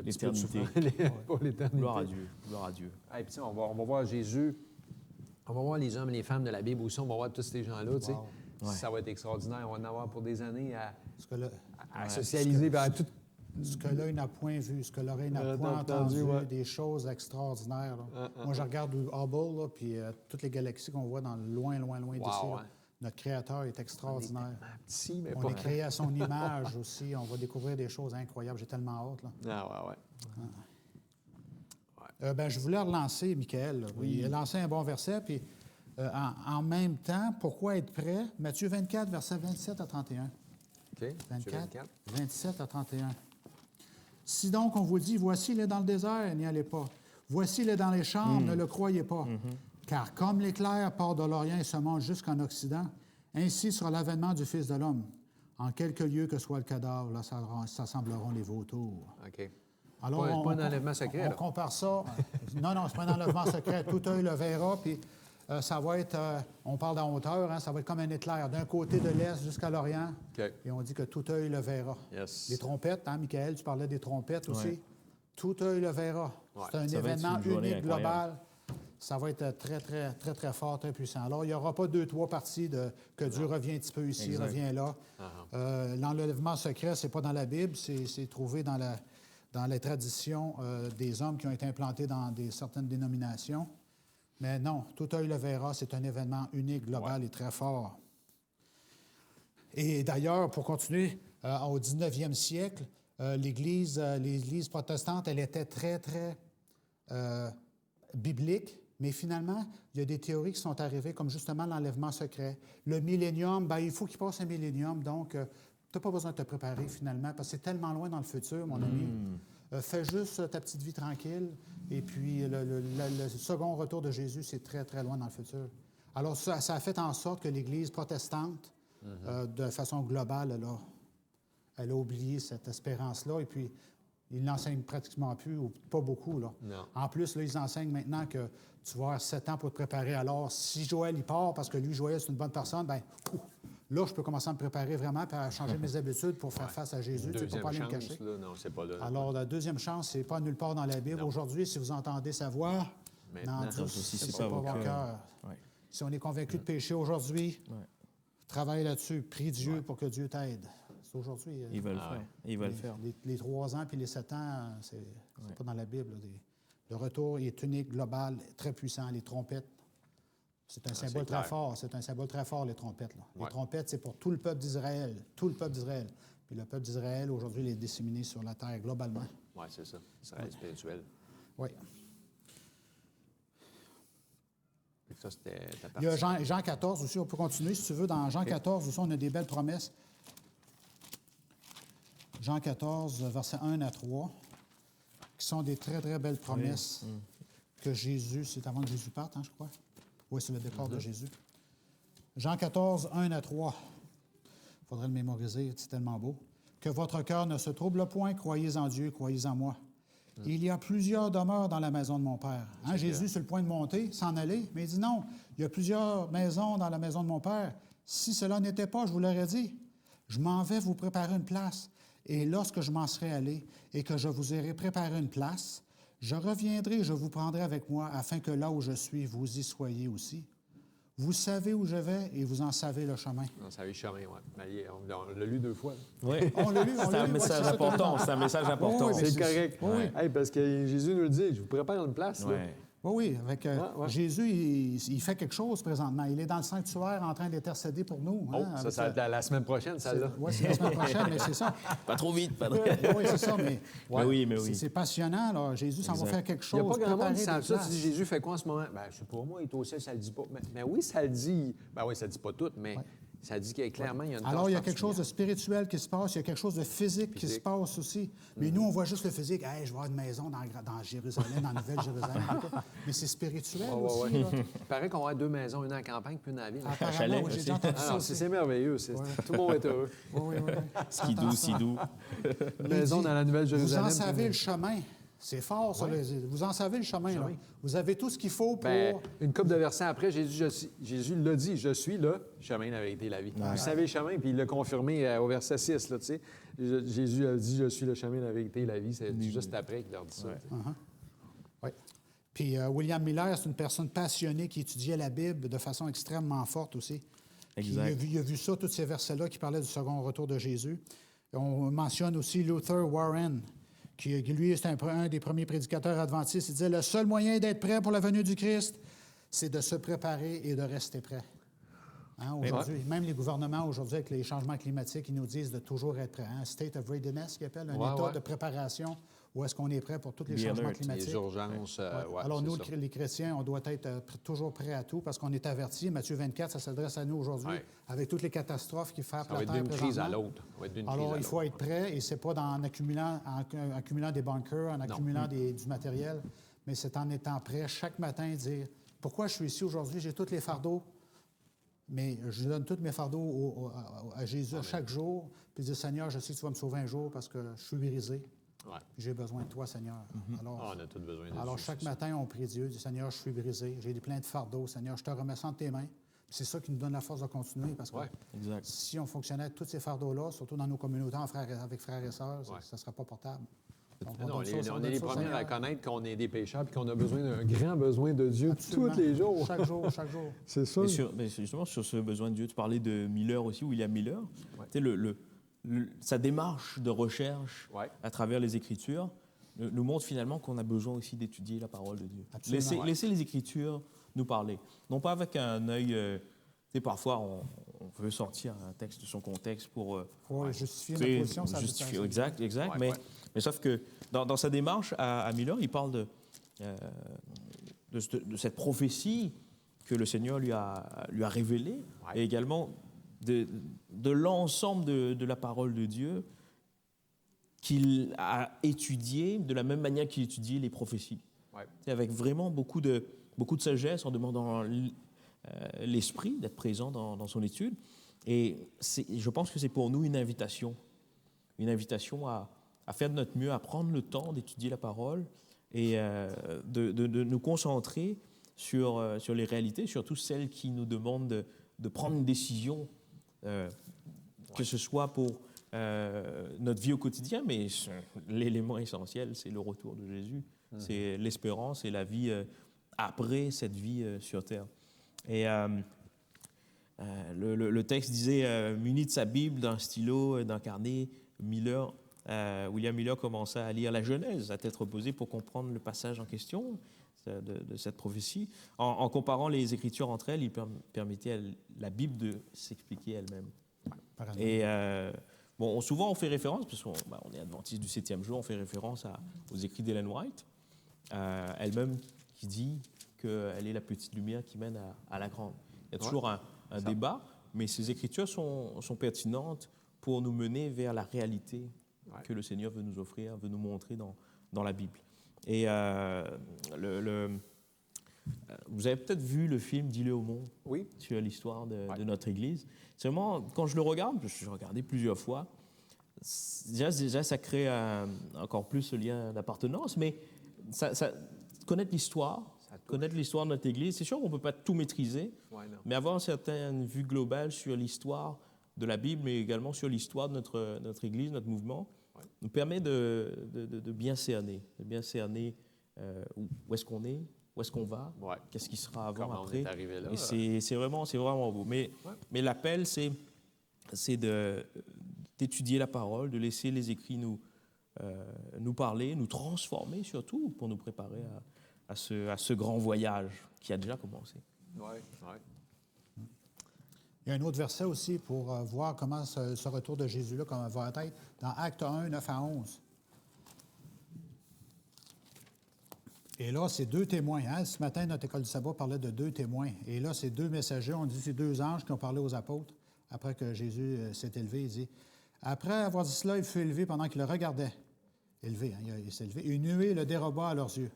C: L'éternité.
A: Pour l'éternité.
C: Gloire à Dieu. Gloire à Dieu.
A: Et puis, on va voir Jésus. On va voir les hommes et les femmes de la Bible aussi. On va voir tous ces gens-là. Tu sais. Ça va être extraordinaire. On va en avoir pour des années à socialiser.
B: Ce que l'œil n'a point vu, ce que l'oreille n'a point entendu, des choses extraordinaires. Moi, je regarde Hubble, là, puis toutes les galaxies qu'on voit dans loin d'ici. Notre Créateur est extraordinaire. On est créé à son image aussi. On va découvrir des choses incroyables. J'ai tellement hâte. Je voulais relancer Michael. Il a lancé un bon verset. Puis, en même temps, pourquoi être prêt? Matthieu 24, versets 27 à 31.
A: OK.
B: 24, 27 à 31. Si donc on vous dit, voici, il est dans le désert, n'y allez pas. Voici, il est dans les chambres, ne le croyez pas. Car comme l'éclair part de l'Orient et se monte jusqu'en Occident, ainsi sera l'avènement du Fils de l'homme. En quelque lieu que soit le cadavre, là, s'assembleront les vautours.
A: OK.
B: Alors,
A: pas un enlèvement secret,
B: on compare ça. Non, c'est pas un enlèvement secret. Tout œil le verra. Puis ça va être, on parle en hauteur, hein, ça va être comme un éclair, d'un côté de l'est jusqu'à l'orient.
A: OK.
B: Et on dit que tout œil le verra.
A: Yes.
B: Les trompettes, hein, Michael, tu parlais des trompettes aussi.
C: Ouais.
B: Tout œil le verra.
A: Ouais.
B: C'est un
C: Ça va être
B: événement
C: une journée
B: unique,
C: incroyable.
B: global. Ça va être très, très, très, très fort, très puissant. Alors, il n'y aura pas 2-3 parties de que Dieu revient un petit peu ici,
C: Exact.
B: revient là. L'enlèvement secret, ce n'est pas dans la Bible, c'est trouvé dans les traditions des hommes qui ont été implantés dans certaines dénominations. Mais non, tout œil le verra, c'est un événement unique, global et très fort. Et d'ailleurs, pour continuer, au 19e siècle, l'Église protestante, elle était très, très biblique, mais finalement, il y a des théories qui sont arrivées, comme justement l'enlèvement secret. Le millénium, bien, il faut qu'il passe un millénium, donc tu n'as pas besoin de te préparer finalement, parce que c'est tellement loin dans le futur, mon ami. Fais juste ta petite vie tranquille, et puis le second retour de Jésus, c'est très, très loin dans le futur. Alors, ça a fait en sorte que l'Église protestante, de façon globale, elle a oublié cette espérance-là, et puis ils l'enseignent pratiquement plus, ou pas beaucoup. Là.
A: Non.
B: En plus, là, ils enseignent maintenant que tu vas avoir 7 ans pour te préparer. Alors, si Joël, il part, parce que lui, Joël, c'est une bonne personne, bien, là, je peux commencer à me préparer vraiment, puis à changer mes habitudes pour faire face à Jésus, tu sais, pour pas aller me cacher.
A: Là, non, c'est pas là.
B: Alors, la deuxième chance, c'est pas nulle part dans la Bible.
A: Non.
B: Aujourd'hui, si vous entendez sa voix,
A: Maintenant,
B: n'en
A: ça
B: doute,
C: aussi, c'est
B: c'est
C: pas
B: pas
C: vos
B: vos
C: cœurs.
B: cœurs.
C: Ouais.
B: Si on est convaincu de pécher aujourd'hui, travaille là-dessus, prie Dieu pour que Dieu t'aide. C'est aujourd'hui.
C: Il va le faire. Il va le faire.
B: Les 3 ans puis les 7 ans, c'est pas dans la Bible. Là. Le retour est unique, global, très puissant. Les trompettes, c'est un symbole
A: clair.
B: très fort. C'est un symbole très fort, les trompettes. Là. Les
A: Ouais.
B: trompettes, c'est pour tout le peuple d'Israël. Tout le peuple d'Israël. Puis le peuple d'Israël, aujourd'hui, il est disséminé sur la terre globalement.
A: Oui, c'est ça. Israël spirituel.
B: Oui.
A: Fait que ça, c'était ta
B: Il y a
A: partie.
B: Jean 14 aussi, on peut continuer si tu veux. Dans Jean 14 aussi, on a des belles promesses. Jean 14, versets 1 à 3, qui sont des très, très belles promesses que Jésus, c'est avant que Jésus parte, hein, je crois. Oui, c'est le départ de Jésus. Jean 14, 1 à 3. Il faudrait le mémoriser, c'est tellement beau. Que votre cœur ne se trouble point, croyez en Dieu, croyez en moi. Il y a plusieurs demeures dans la maison de mon Père. Hein, Jésus, sur le point de monter, s'en aller, mais il dit non, il y a plusieurs maisons dans la maison de mon Père. Si cela n'était pas, je vous l'aurais dit. Je m'en vais vous préparer une place. Et lorsque je m'en serai allé et que je vous aurai préparé une place, je reviendrai et je vous prendrai avec moi, afin que là où je suis, vous y soyez aussi. Vous savez où je vais et vous en savez le chemin.
A: On savait le chemin, oui. On l'a lu 2 fois.
C: Oui.
B: On l'a lu, on
C: C'est
B: l'a
C: un
B: lu.
C: message
B: Ouais,
C: important. C'est un message important.
B: Oui, mais
A: C'est correct.
B: Oui.
A: Hey, parce que Jésus nous le dit, je vous prépare une place. Là.
C: Ouais.
B: Oui, avec
A: ouais.
B: Jésus, il fait quelque chose présentement. Il est dans le sanctuaire en train d'intercéder pour nous.
A: Oh,
B: hein,
A: ça va être la semaine prochaine, celle-là.
B: Oui, c'est la semaine prochaine, mais c'est ça.
C: Pas trop vite, pas trop.
B: Oui, c'est ça, mais
C: Mais oui, mais
B: c'est
C: oui.
B: passionnant. Là. Jésus s'en va
C: Exact.
B: faire quelque
A: Il n'y
B: chose.
A: a pas grand monde
B: préparer
A: qui savent
B: des
A: ça. Tu
B: places.
A: dis, Jésus fait quoi en ce moment? Ben, je sais pas, moi, il est au ciel, ça le dit pas. Mais oui, ça le dit. Ben oui, ça le dit pas tout, mais ça dit que clairement, il y a une
B: Alors, il y a
A: tâche
B: quelque chose de spirituel qui se passe, il y a quelque chose de physique qui se passe aussi. Mais nous, on voit juste le physique. Hey, je vais avoir une maison dans Jérusalem, dans Nouvelle-Jérusalem. Mais c'est spirituel aussi. Là.
A: Il paraît qu'on va avoir 2 maisons, une en campagne puis une à la ville.
B: Apparemment,
C: chalet
B: oui, j'ai
C: aussi.
B: déjà entendu
A: Ah
B: ça
A: non,
B: aussi.
A: c'est merveilleux. Tout le monde est heureux.
B: Oui.
C: Skidou, sidou.
A: Une maison dans la Nouvelle-Jérusalem.
B: Vous en savez le chemin. C'est fort, ça. Vous en savez le chemin. Là. Vous avez tout ce qu'il faut pour...
A: Ben, une couple de versets après, Jésus l'a dit, je suis le chemin, la vérité et la vie. Vous savez le chemin, puis il l'a confirmé au verset 6. Là, tu sais. Jésus a dit, je suis le chemin, la vérité et la vie. C'est juste après qu'il leur dit ça.
B: Oui. Puis William Miller, c'est une personne passionnée qui étudiait la Bible de façon extrêmement forte aussi. Puis
C: Exact.
B: il a vu ça, tous ces versets-là qui parlaient du second retour de Jésus. On mentionne aussi Luther Warren, qui lui, c'est un des premiers prédicateurs adventistes. Il disait, le seul moyen d'être prêt pour la venue du Christ, c'est de se préparer et de rester prêt. Hein, aujourd'hui, même les gouvernements, aujourd'hui, avec les changements climatiques, ils nous disent de toujours être prêt. Hein? State of readiness, qu'ils appellent, un état de préparation où est-ce qu'on est prêt pour tous les changements climatiques.
A: Les urgences.
B: Alors, nous,
A: c'est ça.
B: les chrétiens, on doit être toujours prêts à tout parce qu'on est avertis. Matthieu 24, ça s'adresse à nous aujourd'hui, avec toutes les catastrophes qui frappent
A: Ça
B: la
A: va être
B: Terre
A: d'une crise à
B: présentement.
A: l'autre. Ça va être d'une
B: Alors,
A: crise à
B: il faut
A: l'autre.
B: être prêt, et c'est pas en accumulant des bunkers, en accumulant du matériel, mais c'est en étant prêt chaque matin dire pourquoi je suis ici aujourd'hui, j'ai tous les fardeaux, mais je donne tous mes fardeaux à Jésus chaque jour, puis dire Seigneur, je sais que tu vas me sauver un jour parce que je suis brisé.
A: Ouais.
B: J'ai besoin de toi, Seigneur. Alors,
A: Ah, on a tous besoin de
B: alors
A: Dieu,
B: chaque
A: c'est ça.
B: matin, on prie Dieu, dit, Seigneur, je suis brisé, j'ai plein de fardeaux, Seigneur, je te remets ça entre tes mains. Puis c'est ça qui nous donne la force de continuer, parce que
A: Ouais.
C: Exact.
B: si on fonctionnait avec tous ces fardeaux-là, surtout dans nos communautés avec frères et sœurs, ça
A: Ouais.
B: ne serait pas portable. Donc,
A: Non, on
B: donne ça,
A: est, on
B: donne
A: est les
B: ça au
A: premiers à
B: Seigneur.
A: connaître qu'on est des pécheurs et qu'on a besoin d'un grand besoin de Dieu
B: Absolument.
A: tous les jours.
B: Chaque jour, chaque jour.
A: C'est ça.
C: Mais justement, sur ce besoin de Dieu, tu parlais de Miller aussi, William Miller.
A: Ouais.
C: Tu sais, sa démarche de recherche
A: Ouais.
C: à travers les Écritures nous montre finalement qu'on a besoin aussi d'étudier la parole de Dieu.
B: Absolument.
C: Laisser les Écritures nous parler. Non pas avec un œil... tu sais, parfois, on veut sortir un texte de son contexte pour...
B: Pour justifier
C: tu sais,
B: notre position, ça
C: justifier, exact.
A: Ouais,
C: mais,
A: ouais.
C: mais sauf que dans sa démarche à Miller, il parle de cette prophétie que le Seigneur lui a révélée,
A: Ouais.
C: et également de l'ensemble de la parole de Dieu qu'il a étudié de la même manière qu'il étudiait les prophéties.
A: Ouais.
C: C'est avec vraiment beaucoup de sagesse, en demandant l'esprit d'être présent dans son étude. Et je pense que c'est pour nous une invitation à faire de notre mieux, à prendre le temps d'étudier la parole et de nous concentrer sur les réalités, surtout celles qui nous demandent de prendre une décision, que ce soit pour notre vie au quotidien, mais l'élément essentiel, c'est le retour de Jésus. C'est l'espérance et la vie après cette vie sur terre. Et le texte disait, muni de sa Bible, d'un stylo, d'un carnet, William Miller commença à lire la Genèse à tête reposée pour comprendre le passage en question de cette prophétie. En comparant les Écritures entre elles, il permettait à la Bible de s'expliquer elle-même.
B: Par exemple.
C: Et souvent on fait référence, parce qu'on est adventiste du 7e jour, on fait référence aux écrits d'Ellen White, elle-même qui dit qu'elle est la petite lumière qui mène à la grande. Il y a toujours un débat, mais ces Écritures sont pertinentes pour nous mener vers la réalité que le Seigneur veut nous offrir, veut nous montrer dans la Bible. Et vous avez peut-être vu le film Dis-le au monde
A: Oui.
C: sur l'histoire de notre Église. C'est vraiment, quand je le regarde, je l'ai regardé plusieurs fois, déjà ça crée encore plus ce lien d'appartenance, mais connaître l'histoire de notre Église, c'est sûr qu'on ne peut pas tout maîtriser, mais avoir une certaine vue globale sur l'histoire de la Bible, mais également sur l'histoire de notre Église, notre mouvement, nous permet de bien cerner, où est-ce qu'on est, où est-ce qu'on va, qu'est-ce qui sera avant,
A: comment
C: après.
A: on est arrivé là.
C: Et c'est vraiment beau. Mais l'appel, c'est d'étudier la parole, de laisser les écrits nous parler, nous transformer surtout, pour nous préparer à ce grand voyage qui a déjà commencé.
A: Oui.
B: Il y a un autre verset aussi pour voir comment ce retour de Jésus-là comment va être dans Acte 1, 9 à 11. Et là, c'est 2 témoins. Hein? Ce matin, notre école du sabbat parlait de 2 témoins. Et là, c'est 2 messagers. On dit c'est 2 anges qui ont parlé aux apôtres après que Jésus s'est élevé. Il dit, après avoir dit cela, il fut élevé pendant qu'il le regardait. Élevé, hein? Il s'est élevé. Une nuée le déroba à leurs yeux.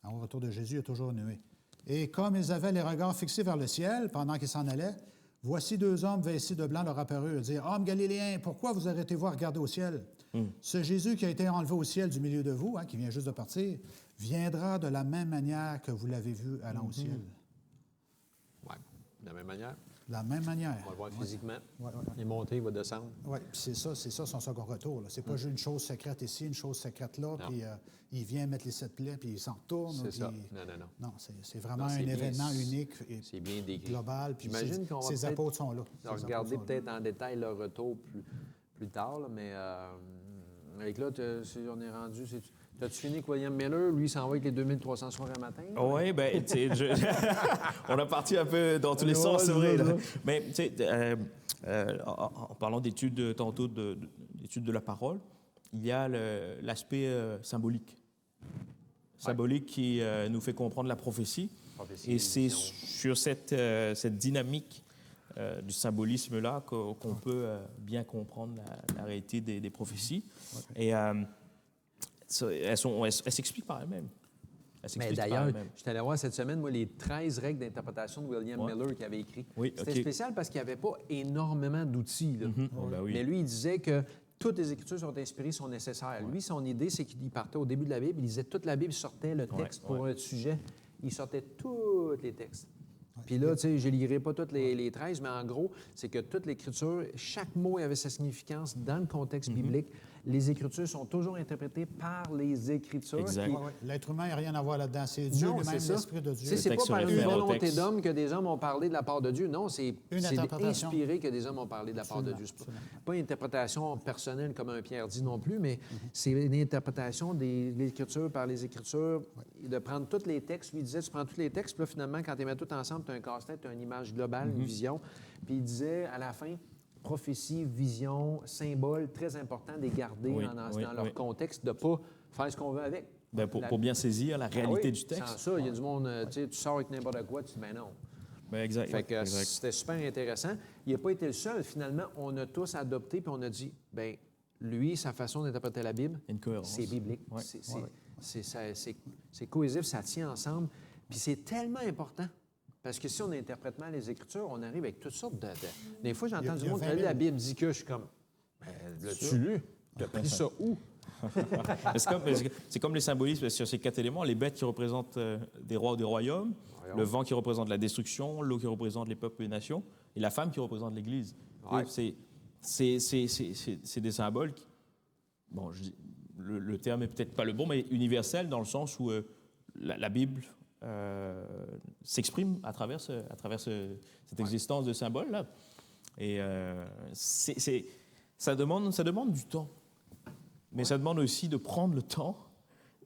B: Au retour de Jésus, il y a toujours une nuée. Et comme ils avaient les regards fixés vers le ciel pendant qu'ils s'en allaient, voici 2 hommes vêtus de blanc leur apparurent et dirent, « Hommes galiléens, pourquoi vous arrêtez-vous à regarder au ciel? Ce Jésus qui a été enlevé au ciel du milieu de vous, hein, qui vient juste de partir, viendra de la même manière que vous l'avez vu allant au ciel. »
A: Oui, de la même manière.
B: De la même manière.
A: On va le voir physiquement.
B: Ouais.
A: Il est monté, il va descendre.
B: Oui, c'est ça son second retour. Ce n'est pas juste une chose secrète ici, une chose secrète là, puis il vient mettre les 7 plaies, puis il s'en retourne.
A: C'est ça.
B: Puis...
A: Non.
B: Non, c'est vraiment
A: c'est
B: un
A: bien-
B: événement unique et
A: C'est bien décrit.
B: global. Puis
A: J'imagine qu'on va
B: ces
A: peut-être
B: apôtres sont là. Ces
A: regarder
B: apôtres sont là.
A: peut-être en détail leur retour plus tard, là, mais avec là, on est rendu... T'as-tu fini avec William Miller? Lui, il s'en va avec les 2300 soirs un matin?
C: Oui, bien, tu sais, on a parti un peu dans tous les sens, c'est vrai. Là. Mais, tu sais, en parlant d'études, tantôt d'études de la parole, il y a l'aspect symbolique. Symbolique qui nous fait comprendre la prophétie. Et c'est sur cette dynamique du symbolisme-là qu'on peut bien comprendre la réalité des prophéties. Et elles s'expliquent par elles-mêmes.
A: Mais d'ailleurs, je suis allé voir cette semaine, moi, les 13 règles d'interprétation de William Miller qu'il avait écrit.
C: Oui,
A: C'était spécial parce qu'il n'y avait pas énormément d'outils. Là.
C: Ben oui.
A: Mais lui, il disait que toutes les Écritures sont inspirées, sont nécessaires. Lui, son idée, c'est qu'il partait au début de la Bible, il lisait toute la Bible, il sortait le texte pour un sujet, il sortait tous les textes. Puis là, tu sais, je ne lirai pas toutes les 13, mais en gros, c'est que toute l'Écriture, chaque mot avait sa significance dans le contexte biblique. Les Écritures sont toujours interprétées par les Écritures.
C: Exact.
B: Ouais, ouais. L'être humain n'a rien à voir là-dedans. C'est Dieu
A: Non,
B: lui-même,
A: c'est ça.
B: l'Esprit de Dieu.
A: C'est pas
C: texte se
A: par une
C: réfère au
A: volonté
C: texte.
A: d'homme que des hommes ont parlé de la part de Dieu. Non, c'est
B: interprétation.
A: inspiré que des hommes ont parlé de la part de Dieu.
B: Absolument.
A: C'est pas une interprétation personnelle comme un Pierre dit non plus, mais c'est une interprétation des Écritures par les Écritures, de prendre tous les textes. Lui, il disait, tu prends tous les textes, puis là, finalement, quand tu les mets tous ensemble, tu as un casse-tête, tu as une image globale, une vision. Puis il disait, à la fin, prophétie, vision, symbole, très important de les garder dans leur contexte, de ne pas faire ce qu'on veut avec.
C: Ben, pour bien saisir la réalité du texte.
A: Sans ça, il y a du monde, tu sors avec n'importe quoi, tu dis, ben non.
C: Ben, exact.
A: Fait que
C: exact.
A: c'était super intéressant. Il n'a pas été le seul. Finalement, on a tous adopté, puis on a dit, ben lui, sa façon d'interpréter la Bible,
C: Une cohérence.
A: c'est biblique.
C: Ouais.
A: C'est cohésif, ça tient ensemble. Puis c'est tellement important. Parce que si on interprète mal les Écritures, on arrive avec toutes sortes de... Des fois, j'entends
B: Il
A: du
B: y a
A: monde
B: 20
A: qui
B: 000.
A: la Bible dit que je suis comme... Ben, l'as-tu lu? T'as pris ça où?
C: C'est comme les symbolismes sur ces 4 éléments. Les bêtes qui représentent des rois ou des royaumes, le vent qui représente la destruction, l'eau qui représente les peuples et les nations, et la femme qui représente l'Église.
A: Ouais.
C: C'est des symboles qui... Bon, le terme est peut-être pas le bon, mais universel dans le sens où la Bible s'exprime à travers cette existence de symboles-là. Et ça demande du temps. Mais ça demande aussi de prendre le temps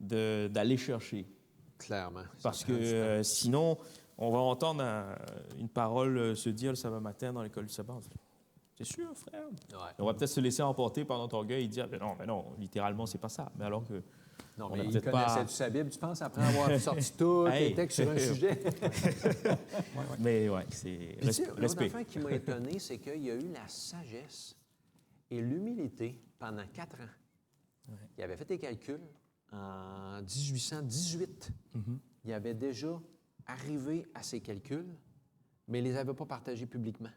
C: d'aller chercher.
A: Clairement.
C: Parce que sinon, on va entendre une parole se dire le sabbat matin dans l'école du sabbat. C'est sûr, frère.
A: Ouais.
C: On va peut-être se laisser emporter par notre orgueil et dire mais non, littéralement, c'est pas ça. Mais alors que.
A: Non,
C: on
A: mais
C: a
A: il
C: peut-être
A: connaissait
C: pas...
A: sa Bible, tu penses, après avoir sorti tous les textes sur un sujet?
C: Mais ouais, c'est
A: Puis, tu sais, l'autre
C: respect.
A: affaire qui m'a étonné, c'est qu'il y a eu la sagesse et l'humilité pendant 4 ans. Il avait fait des calculs en 1818. Il avait déjà arrivé à ses calculs, mais il ne les avait pas partagés publiquement.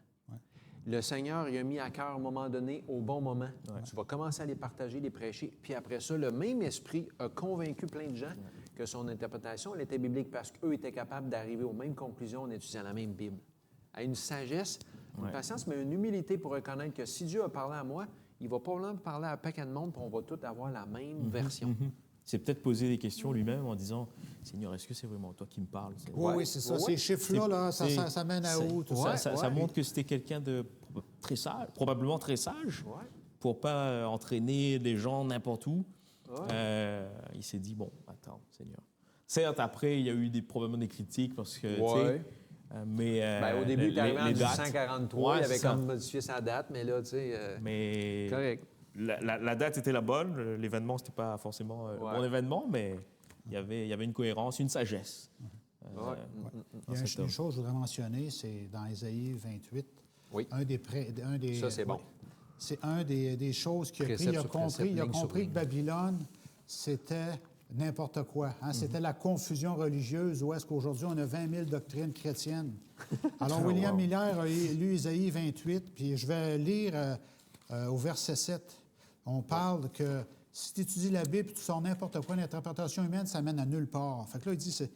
A: Le Seigneur il a mis à cœur à un moment donné, au bon moment. Tu vas commencer à les partager, les prêcher. Puis après ça, le même esprit a convaincu plein de gens que son interprétation, elle était biblique parce qu'eux étaient capables d'arriver aux mêmes conclusions en étudiant la même Bible. À une sagesse, une patience, mais une humilité pour reconnaître que si Dieu a parlé à moi, il va probablement parler à un paquet de monde, puis on va tous avoir la même version.
C: C'est peut-être poser des questions lui-même en disant Seigneur, est-ce que c'est vraiment toi qui me parles?
B: Oui, c'est ça. Ces chiffres-là, ça mène à où? Tout ça?
C: Ça montre que c'était quelqu'un de très sage, probablement très sage, pour ne pas entraîner des gens n'importe où. Il s'est dit, bon, attends, Seigneur. Certes, après, il y a eu probablement des critiques parce que, tu sais, mais...
A: au début, il est arrivé en
C: les dates,
A: 1843, il avait comme modifié sa date, mais là, tu sais...
C: mais
A: correct.
C: La date était la bonne, l'événement, c'était pas forcément un bon événement, mais il y avait une cohérence, une sagesse.
B: Il y a une chose que je voudrais mentionner, c'est dans Ésaïe 28.
A: Oui.
B: Ça,
A: c'est bon.
B: C'est un des choses qu'il a pris.
A: Précepte
B: Il a
A: sur
B: compris,
A: précepte,
B: il a
A: ligne sur
B: compris
A: ligne.
B: que Babylone, c'était n'importe quoi. C'était la confusion religieuse où est-ce qu'aujourd'hui, on a 20 000 doctrines chrétiennes. Alors, William Miller a lu Ésaïe 28, puis je vais lire au verset 7. On parle que si tu étudies la Bible et tu sors n'importe quoi, l'interprétation humaine, ça mène à nulle part. Fait que là, il dit, c'est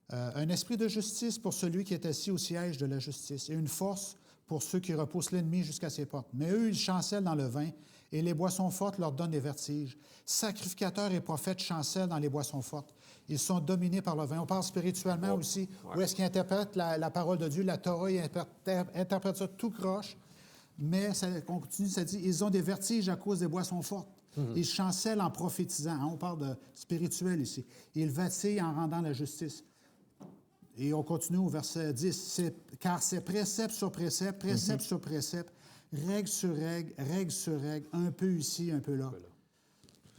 B: un esprit de justice pour celui qui est assis au siège de la justice et une force pour ceux qui repoussent l'ennemi jusqu'à ses portes. Mais eux, ils chancellent dans le vin et les boissons fortes leur donnent des vertiges. Sacrificateurs et prophètes chancellent dans les boissons fortes. Ils sont dominés par le vin. On parle spirituellement aussi. Où est-ce qu'ils interprètent la parole de Dieu? La Torah, ils interprètent ça tout croche. Mais ça continue, ça dit, ils ont des vertiges à cause des boissons fortes. Ils chancellent en prophétisant. On parle de spirituel ici. Ils vacillent en rendant la justice. Et on continue au verset 10. Car c'est précepte sur précepte, précepte sur précepte, règle sur règle, un peu ici, un peu là.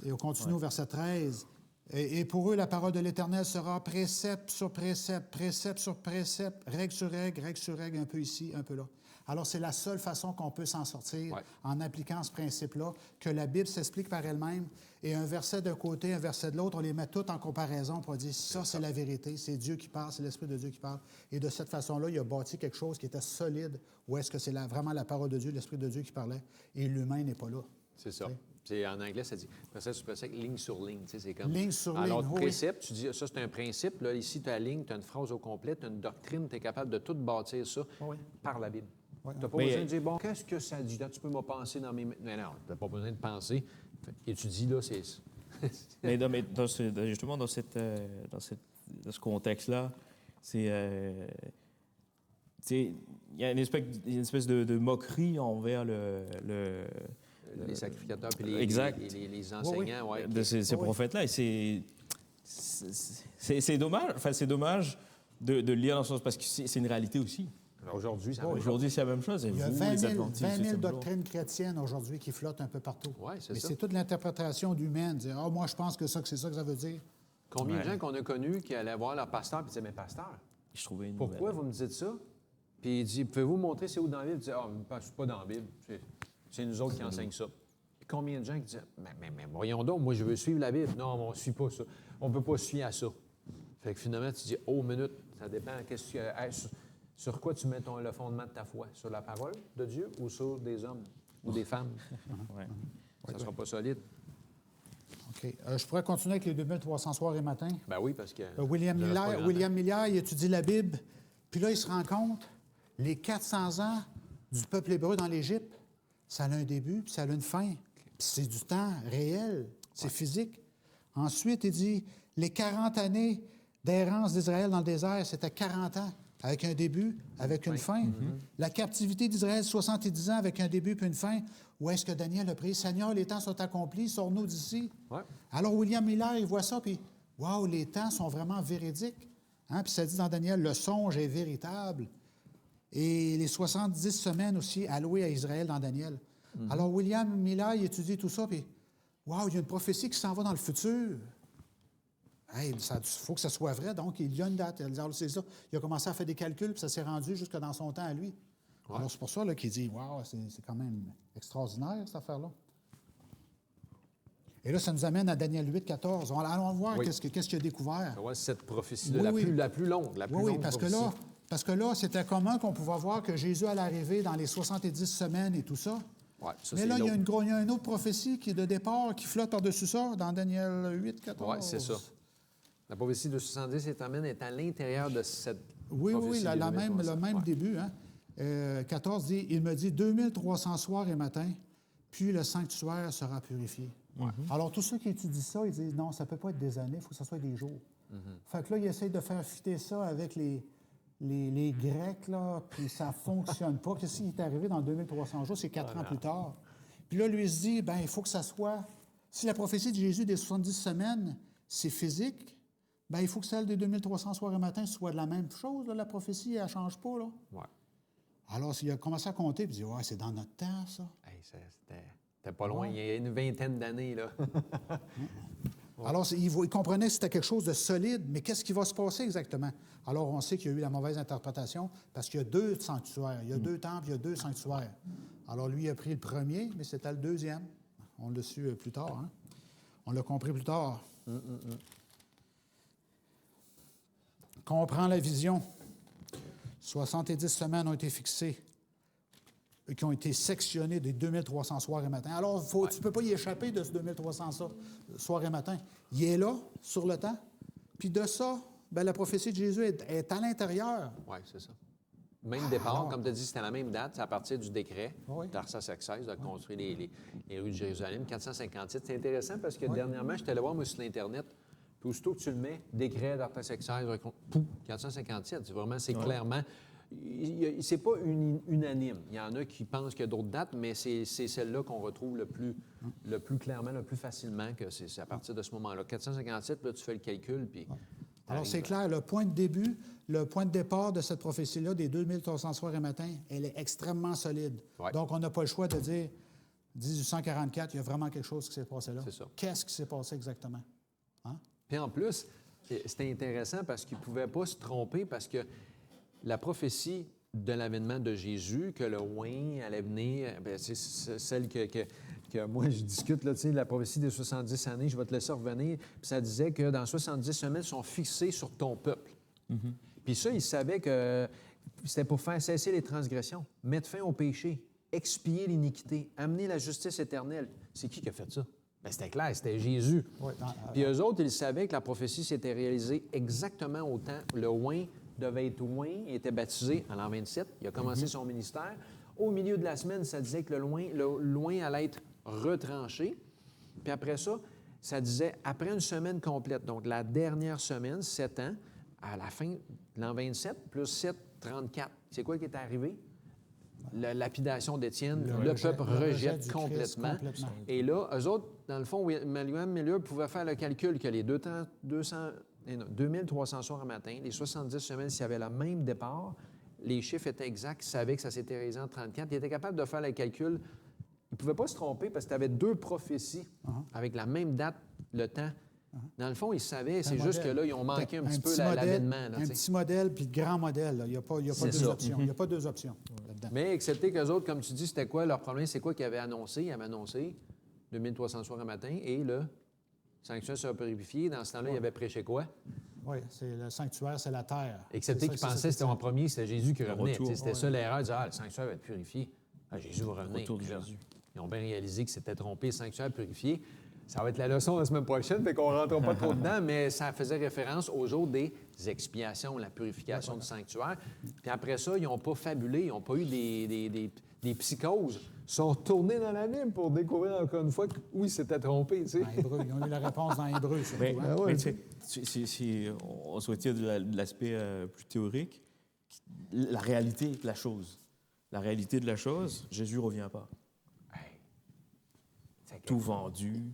B: Et on continue au verset 13. Et pour eux, la parole de l'Éternel sera précepte sur précepte, précepte sur précepte, règle sur règle, un peu ici, un peu là. Alors, c'est la seule façon qu'on peut s'en sortir en appliquant ce principe-là, que la Bible s'explique par elle-même. Et un verset d'un côté, un verset de l'autre, on les met tous en comparaison pour dire ça, c'est la vérité, c'est Dieu qui parle, c'est l'Esprit de Dieu qui parle. Et de cette façon-là, il a bâti quelque chose qui était solide, où est-ce que c'est vraiment la parole de Dieu, l'Esprit de Dieu qui parlait, et l'humain n'est pas là.
A: C'est ça. C'est, en anglais, ça dit précepte sur précepte, ligne sur ligne. Tu sais, c'est comme...
B: Ligne sur
A: Alors,
B: ligne, oui.
A: précepte, tu dis, ça, c'est un principe. Là, ici, tu as la ligne, tu as une phrase au complet, tu as une doctrine, tu es capable de tout bâtir ça
B: Oui.
A: par la Bible.
B: Oui.
A: Tu n'as pas
C: Mais-
A: besoin de dire, bon, qu'est-ce que ça dit? Là, tu peux me penser dans mes... Non, tu n'as pas besoin de penser. Étudie, là, c'est...
C: Mais justement, dans ce contexte-là, il y a une espèce de moquerie envers
A: les sacrificateurs puis
C: Exact.
A: les enseignants, ouais,
C: de ces prophètes-là. Et c'est dommage. Enfin, c'est dommage de le lire dans ce sens parce que c'est une réalité aussi.
A: Aujourd'hui, ça va.
C: Aujourd'hui, c'est la même chose. Et
B: Il y a
C: vous,
B: 20
C: les
B: 000,
C: Adventistes,
B: 20 000
C: septième jour.
B: doctrines chrétiennes aujourd'hui qui flottent un peu partout.
A: Oui, c'est
B: Mais
A: ça.
B: c'est toute l'interprétation humaine. Dire, ah, moi, je pense que c'est ça que ça veut dire.
A: Combien de
C: Ouais.
A: gens qu'on a connus qui allaient voir leur pasteur et disaient, mais pasteur,
C: Je trouvais une
A: pourquoi
C: nouvelle.
A: vous me dites ça? Puis il dit, pouvez-vous montrer c'est où dans la Bible? Il dit, ah, c'est pas dans la Bible. C'est nous autres qui enseignent ça. Puis combien de gens qui disent, mais voyons donc, moi, je veux suivre la Bible. Non, on ne suit pas ça. On ne peut pas se fier à ça. Fait que finalement, tu dis, oh, minute, ça dépend. Qu'est-ce que sur quoi tu mets le fondement de ta foi? Sur la parole de Dieu ou sur des hommes ou des femmes?
C: Ouais.
A: Ça ne sera pas solide.
B: OK. Je pourrais continuer avec les 2300 soirs et matins.
A: Ben oui, parce que...
B: William
A: il reste pas
B: Miller,
A: grand
B: William Miller, il étudie la Bible, puis là, il se rend compte, les 400 ans du peuple hébreu dans l'Égypte, ça a un début, puis ça a une fin. Puis c'est du temps réel, c'est physique. Ensuite, il dit, les 40 années d'errance d'Israël dans le désert, c'était 40 ans, avec un début, avec une fin. La captivité d'Israël, 70 ans, avec un début puis une fin. Où est-ce que Daniel a prié? Seigneur, les temps sont accomplis, sors-nous d'ici.
A: Ouais.
B: Alors, William Miller, il voit ça, puis, waouh, les temps sont vraiment véridiques. Hein? Puis ça dit dans Daniel, le songe est véritable. Et les 70 semaines aussi allouées à Israël dans Daniel. Alors, William Miller, il étudie tout ça, puis, waouh, il y a une prophétie qui s'en va dans le futur. Hey, il faut que ça soit vrai, donc il y a une date. Alors, c'est ça. Il a commencé à faire des calculs, puis ça s'est rendu jusque dans son temps à lui.
A: Ouais.
B: Alors, c'est pour ça là, qu'il dit, waouh, c'est quand même extraordinaire, cette affaire-là. Et là, ça nous amène à Daniel 8, 14. Allons voir
A: Oui.
B: qu'est-ce qu'il a découvert.
A: Ouais, cette prophétie-là,
B: Oui, oui.
A: la plus longue. La plus
B: Oui,
A: longue
B: parce que
A: prophétie.
B: là, c'était commun qu'on pouvait voir que Jésus allait arriver dans les 70 semaines et tout ça.
A: Ouais, ça,
B: Mais
A: c'est
B: là, il y a
A: l'autre.
B: une autre prophétie qui est de départ, qui flotte par-dessus ça, dans Daniel 8, 14.
A: Oui, c'est ça. La prophétie de 70 est à l'intérieur de cette
B: Oui,
A: prophétie.
B: le
A: de
B: même
A: 2300. Ouais.
B: début. Hein? 14 dit, il me dit 2300 soirs et matins, puis le sanctuaire sera purifié. Alors, tous ceux qui étudient ça, ils disent, non, ça ne peut pas être des années, il faut que ce soit des jours. Fait que là, ils essayent de faire fitter ça avec les Grecs, là, puis ça ne fonctionne pas. Qu'est-ce qui est arrivé dans 2300 jours? C'est 4 ans plus tard. Puis là, lui, il se dit, bien, il faut que ça soit... Si la prophétie de Jésus des 70 semaines, c'est physique, bien, il faut que celle des 2300 soirs et matins soit de la même chose. Là, la prophétie, elle ne change pas. Là.
A: Ouais.
B: Alors, il a commencé à compter, puis il dit, ouais, c'est dans notre temps, ça.
A: Hey, c'était pas loin, il y a une vingtaine d'années, là.
B: Alors, il comprenait que c'était quelque chose de solide, mais qu'est-ce qui va se passer exactement? Alors, on sait qu'il y a eu la mauvaise interprétation parce qu'il y a 2 sanctuaires. Il y a 2 temples, il y a 2 sanctuaires. Alors, lui, il a pris le premier, mais c'était le deuxième. On l'a su plus tard. Hein? On l'a compris plus tard. Comprends la vision. 70 semaines ont été fixées et qui ont été sectionnées des 2300 soirs et matins. Alors, tu ne peux pas y échapper de ce 2300 soirs et matins. Il est là, sur le temps. Puis de ça, bien, la prophétie de Jésus est à l'intérieur.
A: Oui, c'est ça. Même départ,
B: alors-
A: comme tu as dit, c'était la même date, c'est à partir du décret
B: Oui.
A: d'Arsaxerxès de construire les rues de Jérusalem, 457. C'est intéressant parce que dernièrement, j'étais allé voir, moi, sur l'Internet, puis aussitôt que tu le mets, décret d'Arsaxerxès, 457, c'est clairement... C'est pas unanime. Il y en a qui pensent qu'il y a d'autres dates, mais c'est celle-là qu'on retrouve le plus clairement, le plus facilement, que c'est à partir de ce moment-là. 457, là, tu fais le calcul, puis...
B: Alors, c'est clair, le point de début, le point de départ de cette prophétie-là, des 2300 soirs et matins, elle est extrêmement solide.
A: Ouais.
B: Donc, on n'a pas le choix de dire 1844, il y a vraiment quelque chose qui s'est passé là.
A: C'est ça.
B: Qu'est-ce qui s'est passé exactement? Hein?
A: Puis en plus, c'était intéressant parce qu'il ne pouvait pas se tromper parce que la prophétie de l'avènement de Jésus, que le oint allait venir, bien, c'est celle que moi, je discute, là, tu sais, la prophétie des 70 années, je vais te laisser revenir, puis ça disait que dans 70 semaines, sont fixées sur ton peuple. Puis ça, il savait que c'était pour faire cesser les transgressions, mettre fin au péché, expier l'iniquité, amener la justice éternelle. C'est qui a fait ça? Bien, c'était clair, c'était Jésus.
B: Oui,
A: Puis eux autres, ils savaient que la prophétie s'était réalisée exactement au temps. Le oint devait être oint, il était baptisé en l'an 27, il a commencé son ministère. Au milieu de la semaine, ça disait que le loin allait être retranché. Puis après ça, ça disait, après une semaine complète, donc la dernière semaine, 7 ans, à la fin de l'an 27, plus 7, 34. C'est quoi qui est arrivé? La lapidation d'Étienne, le peuple rejette complètement. Et là, eux autres, dans le fond, William Miller pouvait faire le calcul que les 2300 soirs un matin, les 70 semaines, s'il y avait le même départ, les chiffres étaient exacts, il savait que ça s'était réalisé en 34. Il était capable de faire le calcul. Il ne pouvait pas se tromper parce que tu avais 2 prophéties avec la même date, le temps. Dans le fond, ils savaient, c'est juste que là, ils ont manqué un petit peu l'avènement.
B: Un petit modèle puis le grand modèle. Là. Il n'y a pas deux options. Il n'y a pas 2 options là-dedans.
A: Mais excepté qu'eux autres, comme tu dis, c'était quoi leur problème? C'est quoi qu'ils avaient annoncé? Ils avaient annoncé 2300 soirs un matin et le sanctuaire sera purifié. Dans ce temps-là, ils avaient prêché quoi?
B: Oui, c'est le sanctuaire, c'est la terre.
A: Excepté qu'ils pensaient que c'était en premier, c'était Jésus qui revenait.
C: retour,
A: C'était ça l'erreur, de dire, le sanctuaire va être purifié. Jésus va revenir.
C: Retour de
A: Puis là,
C: Jésus.
A: ils ont bien réalisé que c'était trompé, le sanctuaire purifié. Ça va être la leçon la semaine prochaine, fait qu'on ne rentre pas trop dedans, mais ça faisait référence au jour des expiations, la purification du sanctuaire. Puis après ça, ils n'ont pas fabulé, ils n'ont pas eu des psychoses. Ils sont retournés dans la Bible pour découvrir encore une fois que oui, ils s'étaient trompés. Tu sais.
B: Dans Hébreu. Ils ont eu la réponse dans Hébreu, surtout.
C: Mais,
B: hein.
C: mais tu sais, si on se retire de l'aspect plus théorique, la réalité de la chose. La réalité de la chose, Jésus ne revient pas. Tout vendu,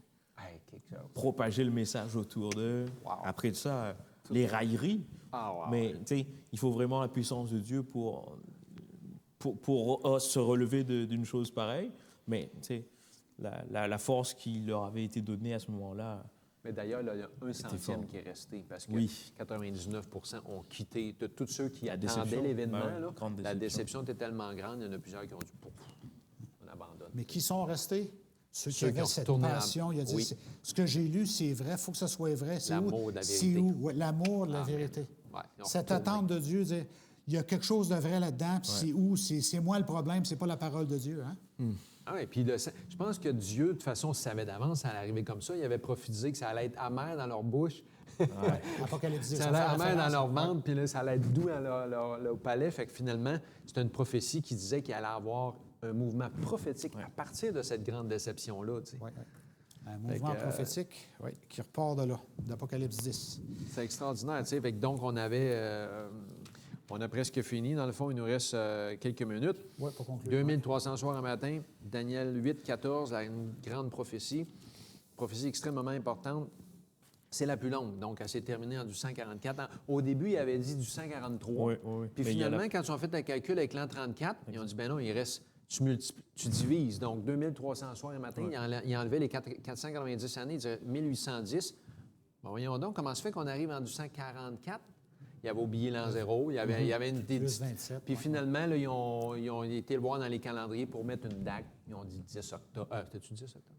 C: propager le message autour d'eux.
A: Wow.
C: Après ça, les railleries.
A: Ah, wow.
C: Mais tu sais, il faut vraiment la puissance de Dieu pour se relever d'une chose pareille. Mais tu sais, la force qui leur avait été donnée à ce moment-là.
A: Mais d'ailleurs, là, il y a un centième
C: fort.
A: qui est resté parce que
C: Oui.
A: 99 ont quitté. De tous ceux qui
C: La
A: attendaient
C: déception.
A: l'événement,
C: Ben oui,
A: là,
C: grande
A: la
C: déception.
A: déception était tellement grande, il y en a plusieurs qui ont dit pouf, on abandonne.
B: Mais qui sont restés? Ceux qui
A: Ceux qui
B: avaient
A: ont
B: cette
A: retourné
B: passion. Il a dit,
A: oui.
B: ce que j'ai lu, c'est vrai, il faut que ce soit vrai. C'est
A: L'amour
B: où?
A: de la
B: C'est
A: vérité.
B: où? Ouais, l'amour de la
A: Amen.
B: vérité.
A: Ouais, ils ont
B: Cette
A: retourné.
B: attente de Dieu, dire, il y a quelque chose de vrai là-dedans, puis c'est où? C'est moi le problème, c'est pas la parole de Dieu. Hein?
A: Ah oui, puis je pense que Dieu, de toute façon, savait d'avance, ça allait arriver comme ça. Il avait prophétisé que ça allait être amer dans leur bouche.
B: Apocalypse 10,
A: Ça allait être amer dans leur ventre, puis là, ça allait être doux dans leur palais. Fait que finalement, c'était une prophétie qui disait qu'il allait avoir un mouvement prophétique à partir de cette grande déception-là. Tu sais.
B: Ouais. Un mouvement prophétique qui repart de là, d'Apocalypse 10.
A: C'est extraordinaire, tu sais. Fait que donc, on a presque fini. Dans le fond, il nous reste quelques minutes.
B: Oui, pour conclure.
A: 2300 soirs un matin, Daniel 8, 14, une grande prophétie extrêmement importante. C'est la plus longue, donc elle s'est terminée en du 144. Au début, il avait dit du 143.
C: Oui, oui, oui.
A: Puis
C: Mais
A: finalement, quand ils ont fait le calcul avec l'an 34, ils ont dit, ben non, il reste, tu divises. Donc, 2300 soirs un matin, il enlevait les 490 années, il disait 1810. Bon, voyons donc, comment se fait qu'on arrive en du 144? Il avait oublié l'an 0, il y avait une...
B: Plus 27.
A: Puis finalement, là, ils ont été le voir dans les calendriers pour mettre une date. Ils ont dit 10 octobre. C'était-tu 10 octobre?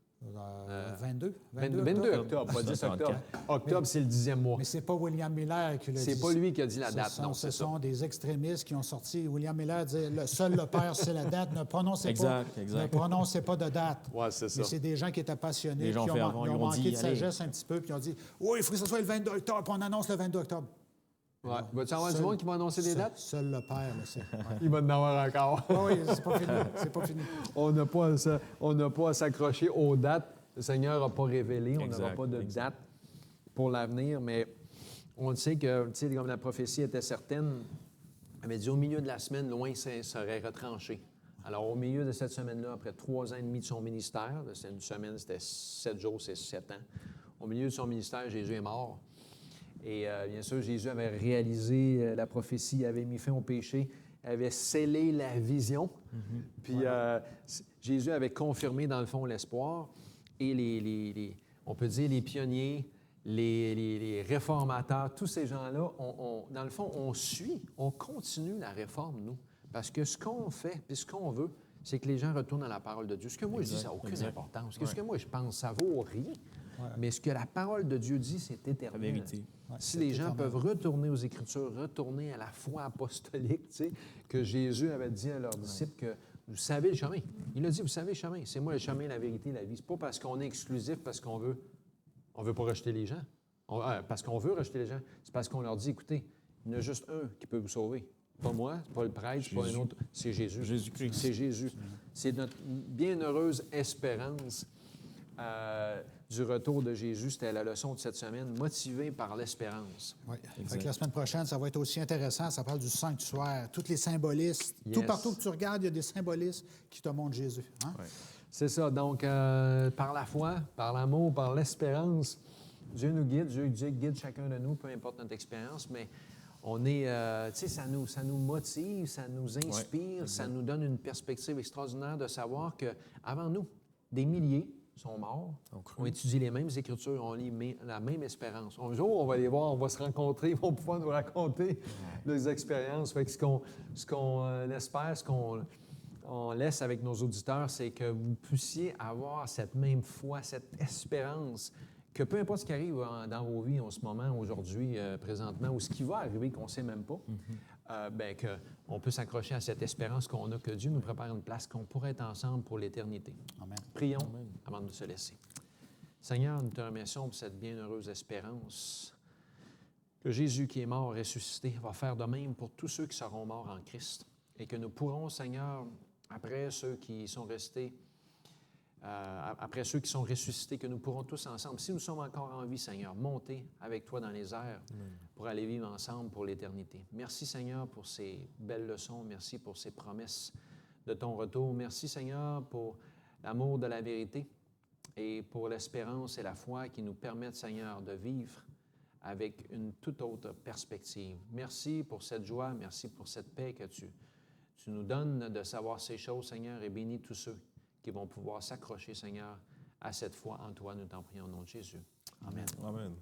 B: 22?
A: 22 octobre, pas 10 octobre. Octobre, c'est le 10e mois.
B: Mais c'est pas William Miller qui l'a dit.
A: C'est pas lui qui a dit la date, non,
B: Ce
A: c'est ça.
B: sont des extrémistes qui ont sorti. William Miller disait, seul le Père, c'est la date. Ne prononcez pas de date.
A: Ouais, c'est ça.
B: Mais c'est des gens qui étaient passionnés,
C: Les gens
B: qui ont,
C: fervents,
B: ils ont
C: ils ont
B: manqué
C: dit,
B: de sagesse un petit peu, puis ils ont dit, oui, il faut que ce soit le 22 octobre, puis on annonce le 22 octobre.
A: Ouais. Vas-tu avoir du monde qui va annoncer des dates?
B: Seul le Père le sait. Ouais.
A: Il va en avoir encore.
B: Ah oui, c'est pas fini. C'est pas fini.
A: On n'a pas à s'accrocher aux dates. Le Seigneur n'a pas révélé. On n'aura
C: Exact,
A: pas de date pour l'avenir, mais on sait que, tu sais, comme la prophétie était certaine, elle avait dit au milieu de la semaine, loin serait retranché. Alors, au milieu de cette semaine-là, après 3 ans et demi de son ministère, c'était une semaine, c'était 7 jours, c'est 7 ans. Au milieu de son ministère, Jésus est mort. Et bien sûr, Jésus avait réalisé la prophétie, il avait mis fin au péché, avait scellé la vision. Puis Jésus avait confirmé, dans le fond, l'espoir. Et on peut dire les pionniers, les réformateurs, tous ces gens-là, dans le fond, on continue la réforme, nous. Parce que ce qu'on fait, puis ce qu'on veut, c'est que les gens retournent à la parole de Dieu. Ce que moi, je dis, ça n'a aucune importance. Ce que moi, je pense, ça vaut rien. Mais ce que la parole de Dieu dit, c'est éternel.
C: La vérité.
A: Si les gens peuvent retourner aux Écritures, retourner à la foi apostolique, tu sais, que Jésus avait dit à leurs disciples que vous savez le chemin. Il a dit, vous savez le chemin. C'est moi le chemin, la vérité, la vie. C'est pas parce qu'on est exclusif, parce qu'on veut pas rejeter les gens. Parce qu'on veut rejeter les gens. C'est parce qu'on leur dit, écoutez, il y en a juste un qui peut vous sauver. Pas moi, c'est pas le prêtre, c'est pas un autre. C'est Jésus.
C: Jésus-Christ.
A: C'est Jésus. C'est notre bienheureuse espérance du retour de Jésus. C'était la leçon de cette semaine, motivée par l'espérance.
B: Oui. Fait que la semaine prochaine, ça va être aussi intéressant. Ça parle du sanctuaire, tous les symbolismes.
A: Yes.
B: Tout partout que tu regardes, il y a des symbolismes qui te montrent Jésus. Hein?
C: Ouais.
A: C'est ça. Donc, par la foi, par l'amour, par l'espérance, Dieu nous guide. Dieu guide chacun de nous, peu importe notre expérience, mais on est, tu sais, ça nous motive, ça nous inspire, ça nous donne une perspective extraordinaire de savoir qu'avant nous, des milliers sont morts, ont étudié les mêmes Écritures, ont la même espérance. Un jour, on va les voir, on va se rencontrer, ils vont pouvoir nous raconter leurs expériences. Fait que ce qu'on espère, ce qu'on laisse avec nos auditeurs, c'est que vous puissiez avoir cette même foi, cette espérance, que peu importe ce qui arrive dans vos vies en ce moment, aujourd'hui, présentement, ou ce qui va arriver qu'on ne sait même pas, bien qu'on peut s'accrocher à cette espérance qu'on a, que Dieu nous prépare une place, qu'on pourrait être ensemble pour l'éternité.
B: Amen.
A: Prions avant de se laisser. Seigneur, nous te remercions pour cette bienheureuse espérance que Jésus qui est mort, ressuscité, va faire de même pour tous ceux qui seront morts en Christ et que nous pourrons, Seigneur, après ceux qui sont restés, après ceux qui sont ressuscités, que nous pourrons tous ensemble, si nous sommes encore en vie, Seigneur, monter avec toi dans les airs pour aller vivre ensemble pour l'éternité. Merci, Seigneur, pour ces belles leçons. Merci pour ces promesses de ton retour. Merci, Seigneur, pour l'amour de la vérité et pour l'espérance et la foi qui nous permettent, Seigneur, de vivre avec une toute autre perspective. Merci pour cette joie, merci pour cette paix que tu nous donnes de savoir ces choses, Seigneur, et bénis tous ceux qui vont pouvoir s'accrocher, Seigneur, à cette foi en toi. Nous t'en prions au nom de Jésus. Amen.
D: Amen.